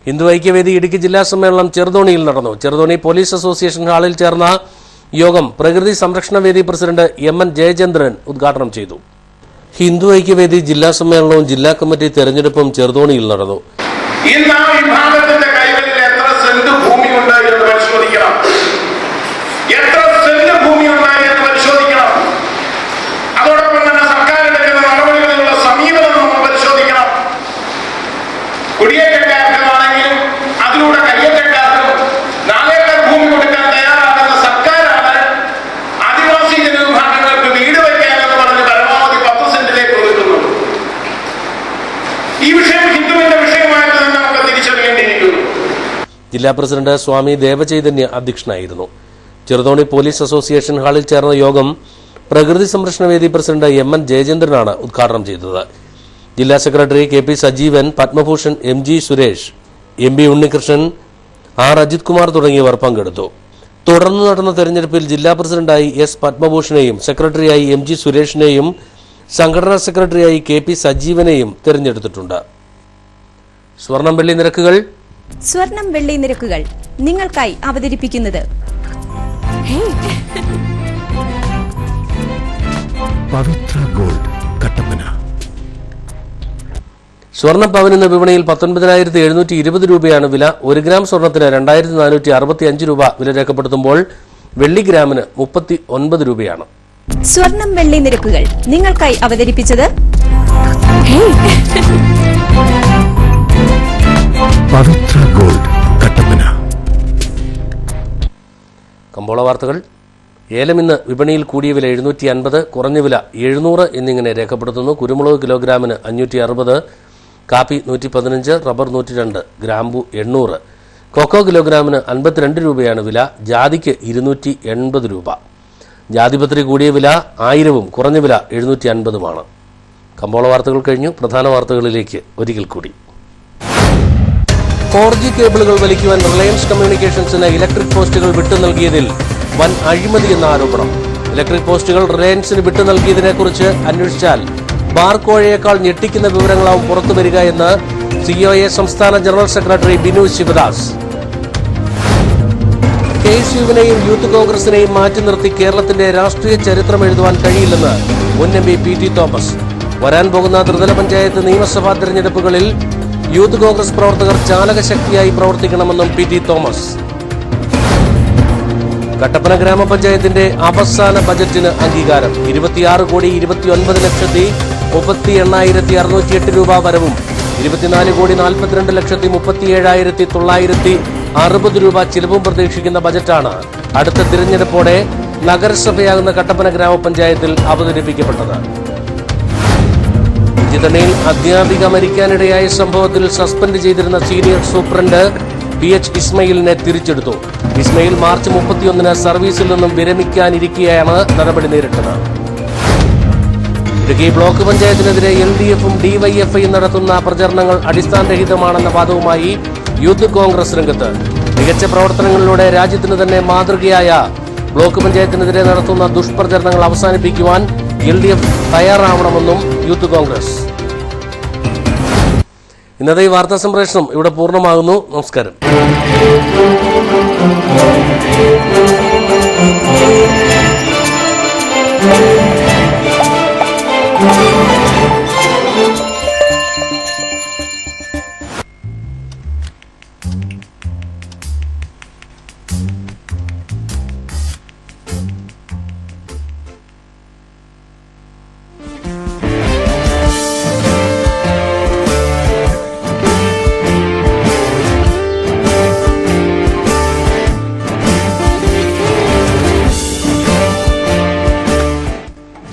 ഹിന്ദു ഐക്യവേദി ഇടുക്കി ജില്ലാ സമ്മേളനം ചെറുതോണിയിൽ നടന്നു. ചെറുതോണി പോലീസ് അസോസിയേഷൻ ഹാളിൽ ചേർന്ന യോഗം പ്രകൃതി സംരക്ഷണ വേദി പ്രസിഡന്റ് MN ജയചന്ദ്രൻ ഉദ്ഘാടനം ചെയ്തു. ഹിന്ദു ഐക്യവേദി ജില്ലാ സമ്മേളനവും ജില്ലാ കമ്മിറ്റി തെരഞ്ഞെടുപ്പും ചെറുതോണിയിൽ നടന്നു. ഇന്ന് ആ വിഭാഗത്തിന്റെ കൈകളിൽ എത്ര സെന്റ് ഭൂമിയുണ്ട് എന്ന് പരിശോധിക്കണം. എത്ര സെന്റ് ഭൂമിയുണ്ട് എന്ന് പരിശോധിക്കണം. അതോടൊപ്പം തന്നെ സർക്കാർ എടുക്കുന്ന നടപടികളിലുള്ള സമീപനം നമ്മൾ പരിശോധിക്കണം. കുടിയേറ്റക്കാർക്കാണെങ്കിലും അതിലൂടെ കയ്യേറ്റക്കാർക്കും 4 ഏക്കർ ഭൂമി കൊടുക്കാൻ തയ്യാറാകുന്ന സർക്കാരാണ് ആദിവാസി ജനവിഭാഗങ്ങൾക്ക് വീട് വയ്ക്കാനെന്ന് പറഞ്ഞ് പരമാവധി 10 സെന്റിലേക്ക് ഒതുക്കുന്നത്. ഈ വിഷയം ഹിന്ദുവിന്റെ വിഷയമായിട്ട് തന്നെ നമുക്ക് തിരിച്ചറിയേണ്ടിയിരിക്കുന്നു. ജില്ലാ പ്രസിഡന്റ് സ്വാമി ദേവചൈതന്യ അധ്യക്ഷനായിരുന്നു. ചെറുതോണി പോലീസ് അസോസിയേഷൻ ഹാളിൽ ചേർന്ന യോഗം പ്രകൃതി സംരക്ഷണ വേദി പ്രസിഡന്റ് MN ജയചന്ദ്രനാണ് ഉദ്ഘാടനം ചെയ്തത്. ജില്ലാ secretary KP Sajeevan, Padmabhushan MG Suresh, MB Unnikrishnan, R Ajith Kumar തുടങ്ങിയവർ പങ്കെടുത്തു. തുടർന്ന് നടന്ന തെരഞ്ഞെടുപ്പിൽ ജില്ലാ പ്രസിഡന്റായി S പത്മഭൂഷണെയും സെക്രട്ടറിയായി MG സുരേഷിനെയും സംഘടനാ സെക്രട്ടറിയായി KP സജീവനെയും തെരഞ്ഞെടുത്തിട്ടുണ്ട്. സ്വർണം വെള്ളി നിരക്കുകൾ നിങ്ങൾക്കായി അവതരിപ്പിക്കുന്നത് പവിത്ര ഗോൾഡ് കട്ടപ്പന. സ്വർണ്ണ പവനിന്ന് വിപണിയിൽ 19,720 രൂപയാണ് വില. 1 ഗ്രാം സ്വർണത്തിന് 2,465 രൂപ വില രേഖപ്പെടുത്തുമ്പോൾ വെള്ളി ഗ്രാമിന് 39 രൂപയാണ്. സ്വർണം വെള്ളി നിരക്കുകൾ നിങ്ങൾക്കായി അവതരിപ്പിച്ചത് പവിത്ര ഗോൾഡ് കട്ടപ്പന. കമ്പോള വാർത്തകൾ. ഏലം ഇന്ന് വിപണിയിൽ കൂടിയ വില 750, കുറഞ്ഞ വില 700 എന്നിങ്ങനെ രേഖപ്പെടുത്തുന്നു. കുരുമുളക് കിലോഗ്രാമിന് 560, കാപ്പി 115, റബ്ബർ 102, ഗ്രാമ്പു 800. കൊക്കോ കിലോഗ്രാമിന് 52 രൂപയാണ് വില. ജാതിക്ക് 280 രൂപ. ജാതിപത്രി കൂടിയ വില 1000, കുറഞ്ഞ വില 750. കമ്പോള വാർത്തകൾ കഴിഞ്ഞു. പ്രധാന വാർത്തകളിലേക്ക് ഒരിക്കൽ കൂടി. 4G കേബിളുകൾ വലിക്കുവാൻ റിലയൻസ് കമ്മ്യൂണിക്കേഷൻസിന് ഇലക്ട്രിക് പോസ്റ്റുകൾ വിട്ടു നൽകിയതിൽ വൻ അഴിമതി എന്ന ആരോപണം. ഇലക്ട്രിക് പോസ്റ്റുകൾ റിലയൻസിന് വിട്ടു നൽകിയതിനെക്കുറിച്ച് അന്വേഷിച്ചാൽ ബാർക്കോഴയേക്കാൾ ഞെട്ടിക്കുന്ന വിവരങ്ങളാവും പുറത്തുവരിക എന്ന് COA സംസ്ഥാന ജനറൽ സെക്രട്ടറി ബിനു ശിവദാസ്. KSUവിനെയും യൂത്ത് കോൺഗ്രസിനെയും മാറ്റി നിർത്തി കേരളത്തിന്റെ രാഷ്ട്രീയ ചരിത്രം എഴുതുവാൻ കഴിയില്ലെന്ന് മുൻ MP PT തോമസ്. വരാൻ പോകുന്ന ത്രിതല പഞ്ചായത്ത് നിയമസഭാ തെരഞ്ഞെടുപ്പുകളിൽ യൂത്ത് കോൺഗ്രസ് പ്രവർത്തകർ ചാലകശക്തിയായി പ്രവർത്തിക്കണമെന്നും PT തോമസ്. കട്ടപ്പന ഗ്രാമപഞ്ചായത്തിന്റെ അവസാന ബജറ്റിന് അംഗീകാരം. 26,29,38,608 രൂപ വരവും 24,42,37,960 രൂപ ചിലവും പ്രതീക്ഷിക്കുന്ന ബജറ്റാണ് അടുത്ത തിരഞ്ഞെടുപ്പോടെ നഗരസഭയാകുന്ന കട്ടപ്പന ഗ്രാമപഞ്ചായത്തിൽ അവതരിപ്പിക്കപ്പെട്ടത്. ജിതണയിൽ അധ്യാപിക മരിക്കാനിടയായ സംഭവത്തിൽ സസ്പെൻഡ് ചെയ്തിരുന്ന സീനിയർ സൂപ്രണ്ട് PH ഇസ്മയിലിനെ തിരിച്ചെടുത്തു. ഇസ്മയിൽ മാർച്ച് 31 സർവീസിൽ നിന്നും വിരമിക്കാനിരിക്കെയാണ് നടപടി നേരിട്ടത്. ഇടുക്കി ബ്ലോക്ക് പഞ്ചായത്തിനെതിരെ LDFും DYFIയും നടത്തുന്ന പ്രചരണങ്ങൾ അടിസ്ഥാനരഹിതമാണെന്ന വാദവുമായി യൂത്ത് കോൺഗ്രസ് രംഗത്ത്. മികച്ച പ്രവർത്തനങ്ങളിലൂടെ രാജ്യത്തിന് തന്നെ മാതൃകയായ ബ്ലോക്ക് പഞ്ചായത്തിനെതിരെ നടത്തുന്ന ദുഷ്പ്രചരണങ്ങൾ അവസാനിപ്പിക്കുവാൻ LDF തയ്യാറാവണമെന്നും യൂത്ത് കോൺഗ്രസ്. ഇന്നത്തെ ഈ വാർത്താ സംപ്രേഷണം ഇവിടെ പൂർണ്ണമാകുന്നു. നമസ്കാരം.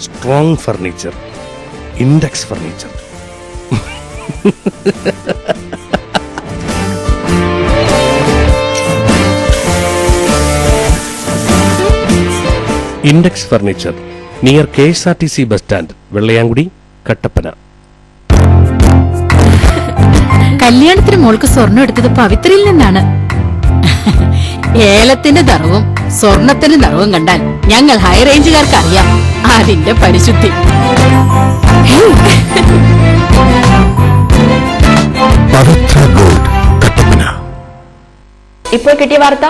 Strong furniture, index furniture. Index furniture near KSRTC bus stand, Vellayamkudi, Kattappana. കല്യാണത്തിന് മോൾക്ക് സ്വർണം എടുത്തത് പവിത്രയിൽ നിന്നാണ്. ഏലത്തിന്റെ നിറവും സ്വർണത്തിന്റെ നിറവും കണ്ടാൽ ഞങ്ങൾ ഹൈ റേഞ്ചുകാർക്ക് അറിയാം അതിന്റെ പരിശുദ്ധി. പവിത്ര ഗോൾഡ് കട്ടപ്പന. ഇപ്പോൾ കിട്ടിയ വാർത്ത.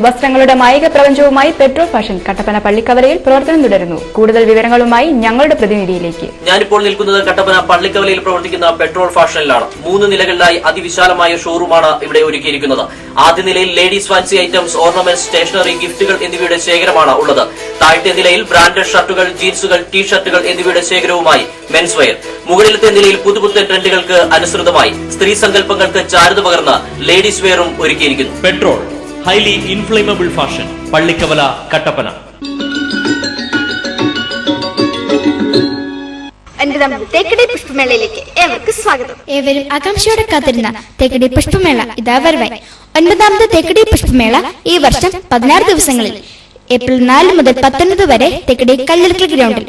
വസ്ത്രങ്ങളുടെ മായിക പ്രപഞ്ചവുമായി പെട്രോൾ ഫാഷൻ കട്ടപ്പന പള്ളിക്കവലയിൽ പ്രവർത്തനം തുടരുന്നു. കൂടുതൽ വിവരങ്ങളുമായി ഞങ്ങളുടെ പ്രതിനിധിയിലേക്ക്. ഞാനിപ്പോൾ നിൽക്കുന്നത് കട്ടപ്പന പള്ളിക്കവലയിൽ പ്രവർത്തിക്കുന്ന പെട്രോൾ ഫാഷനിലാണ്. 3 നിലകളിലായി അതിവിശാലമായ ഷോറൂമാണ് ഇവിടെ ഒരുക്കിയിരിക്കുന്നത്. ആദ്യ നിലയിൽ ladies fancy items, ornaments, stationery, ഗിഫ്റ്റുകൾ എന്നിവയുടെ ശേഖരമാണ് ഉള്ളത്. താഴത്തെ നിലയിൽ ബ്രാൻഡഡ് ഷർട്ടുകൾ, ജീൻസുകൾ, ടീഷർട്ടുകൾ എന്നിവയുടെ ശേഖരവുമായി മെൻസ് വെയർ. മുകളിലത്തെ നിലയിൽ പുതുപുത്തൻ ട്രെൻഡുകൾക്ക് അനുസൃതമായി സ്ത്രീ സങ്കല്പങ്ങൾക്ക് ചാരുത പകർന്ന് ലേഡീസ് വെയറും ഒരുക്കിയിരിക്കുന്നു. Petrol highly inflammable fashion, Pallikkavala, Kattappana. Thekkady പുഷ്പമേളയിലേക്ക് ഏവർക്കും സ്വാഗതം. ഏവരും ആകാംക്ഷയോടെ കാത്തിരുന്ന തേക്കടി പുഷ്പമേള ഇതാ വരവായി. 9ാമത് തേക്കടി പുഷ്പമേള ഈ വർഷം 16 ദിവസങ്ങളിൽ ഏപ്രിൽ 4 മുതൽ 19 വരെ തേക്കടി കല്ലറക്കൽ ഗ്രൗണ്ടിൽ.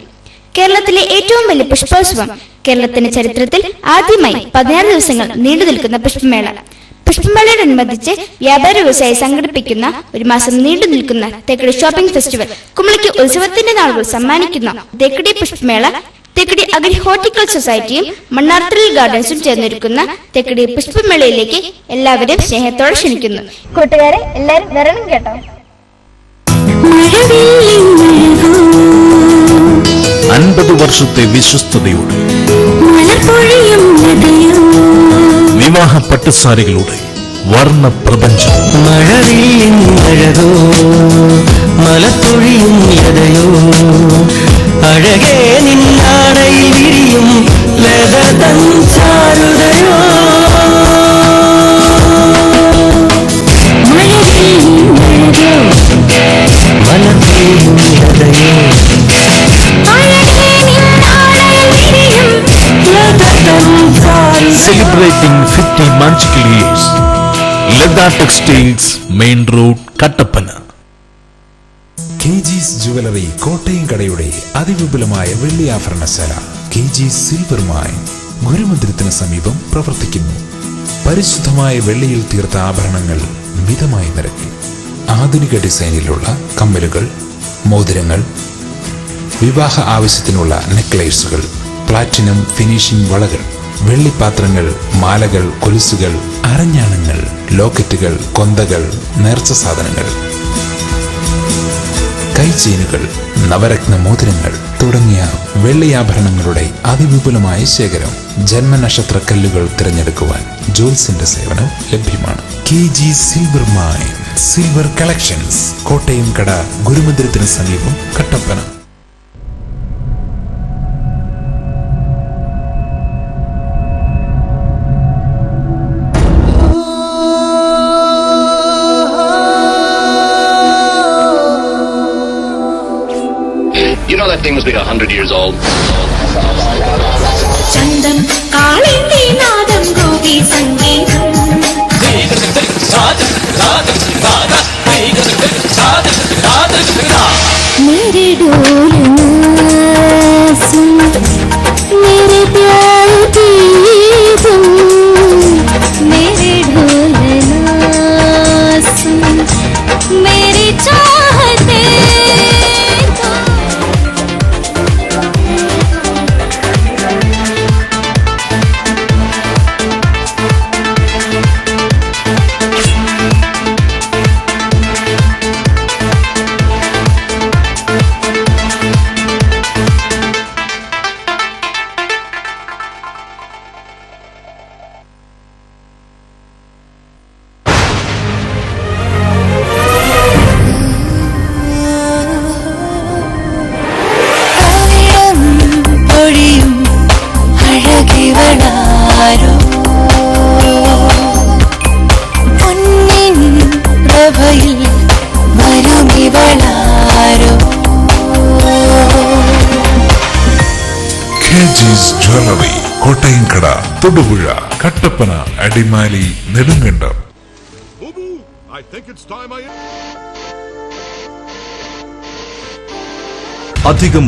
കേരളത്തിലെ ഏറ്റവും വലിയ പുഷ്പോത്സവം. കേരളത്തിന്റെ ചരിത്രത്തിൽ ആദ്യമായി 16 ദിവസങ്ങൾ നീണ്ടു നിൽക്കുന്ന പുഷ്പമേള. പുഷ്പമേളയോടനുബന്ധിച്ച് വ്യാപാര വ്യവസായി സംഘടിപ്പിക്കുന്ന ഒരു മാസം നീണ്ടു നിൽക്കുന്ന തേക്കടി ഷോപ്പിംഗ് ഫെസ്റ്റിവൽ, കുമളിക്ക് ഉത്സവത്തിന്റെ നാളുകൾ സമ്മാനിക്കുന്ന തേക്കടി പുഷ്പമേള തേക്കടി അഗ്രി ഹോർട്ടിക്കൾച്ചർ സൊസൈറ്റിയും മണ്ണാർത്തലിൽ ഗാർഡൻസും ചേർന്നൊരുക്കുന്ന തേക്കടി പുഷ്പമേളയിലേക്ക് എല്ലാവരും സ്നേഹത്തോടെ ക്ഷണിക്കുന്നു. കൂട്ടുകാരെ എല്ലാവരും വരണം കേട്ടോ. 50 വർഷത്തെ വിശ്വസ്തയോടെ വിവാഹ പട്ടുസാരികളുടെ വർണ്ണ പ്രപഞ്ചം. മഴവില്ലഴകോ മലത്തൊഴിയും ലതയോ അഴകേ നിന്നാടയിൽ വിരിയും ലതതൻ ചാരുതയോ മലത്തൊഴിയും ലതയോ Celebrating 50 magical years. Ledda Textiles, Main Road, Kattappana. KG's jewellery Kottayam കടയുടെ അതിവിപുലമായ വെള്ളി ആഭരണശാല KG's സിൽവർ മൈൻ ഗുരുമന്ദിരത്തിന് സമീപം പ്രവർത്തിക്കുന്നു. പരിശുദ്ധമായ വെള്ളിയിൽ തീർത്ത ആഭരണങ്ങൾ മിതമായ നിരക്കിൽ. ആധുനിക ഡിസൈനിലുള്ള കമ്മലുകൾ, മോതിരങ്ങൾ, വിവാഹ ആവശ്യത്തിനുള്ള നെക്ലേസുകൾ, പ്ലാറ്റിനം ഫിനിഷിംഗ് വളകൾ, വെള്ളിപ്പാത്രങ്ങൾ, മാലകൾ, കൊലുസുകൾ, അരഞ്ഞാണങ്ങൾ, ലോക്കറ്റുകൾ, കൊന്തകൾ, നേർച്ച സാധനങ്ങൾ, കൈചെയിനുകൾ, നവരത്ന മോതിരങ്ങൾ തുടങ്ങിയ വെള്ളിയാഭരണങ്ങളുടെ അതിവിപുലമായ ശേഖരം. ജന്മനക്ഷത്ര കല്ലുകൾ തിരഞ്ഞെടുക്കുവാൻ ജോൽസിന്റെ സേവനം ലഭ്യമാണ്. KG silver mine silver collections, Kottayam കട, ഗുരുമന്ദിരത്തിന് സമീപം, Kattappana. You know that thing must be 100 years old. ചന്തം കാളിന്തി നാദം ഗോപി സംഗീതം मेरे डोल सुन मेरे प्यार की तुम मेरे ढोल सुन मेरे चाहते KG's ജ്വല്ലറി കോട്ടയം കട, തൊടുപുഴ, കട്ടപ്പന, അടിമാലി, നെടുങ്കണ്ടം. അധികം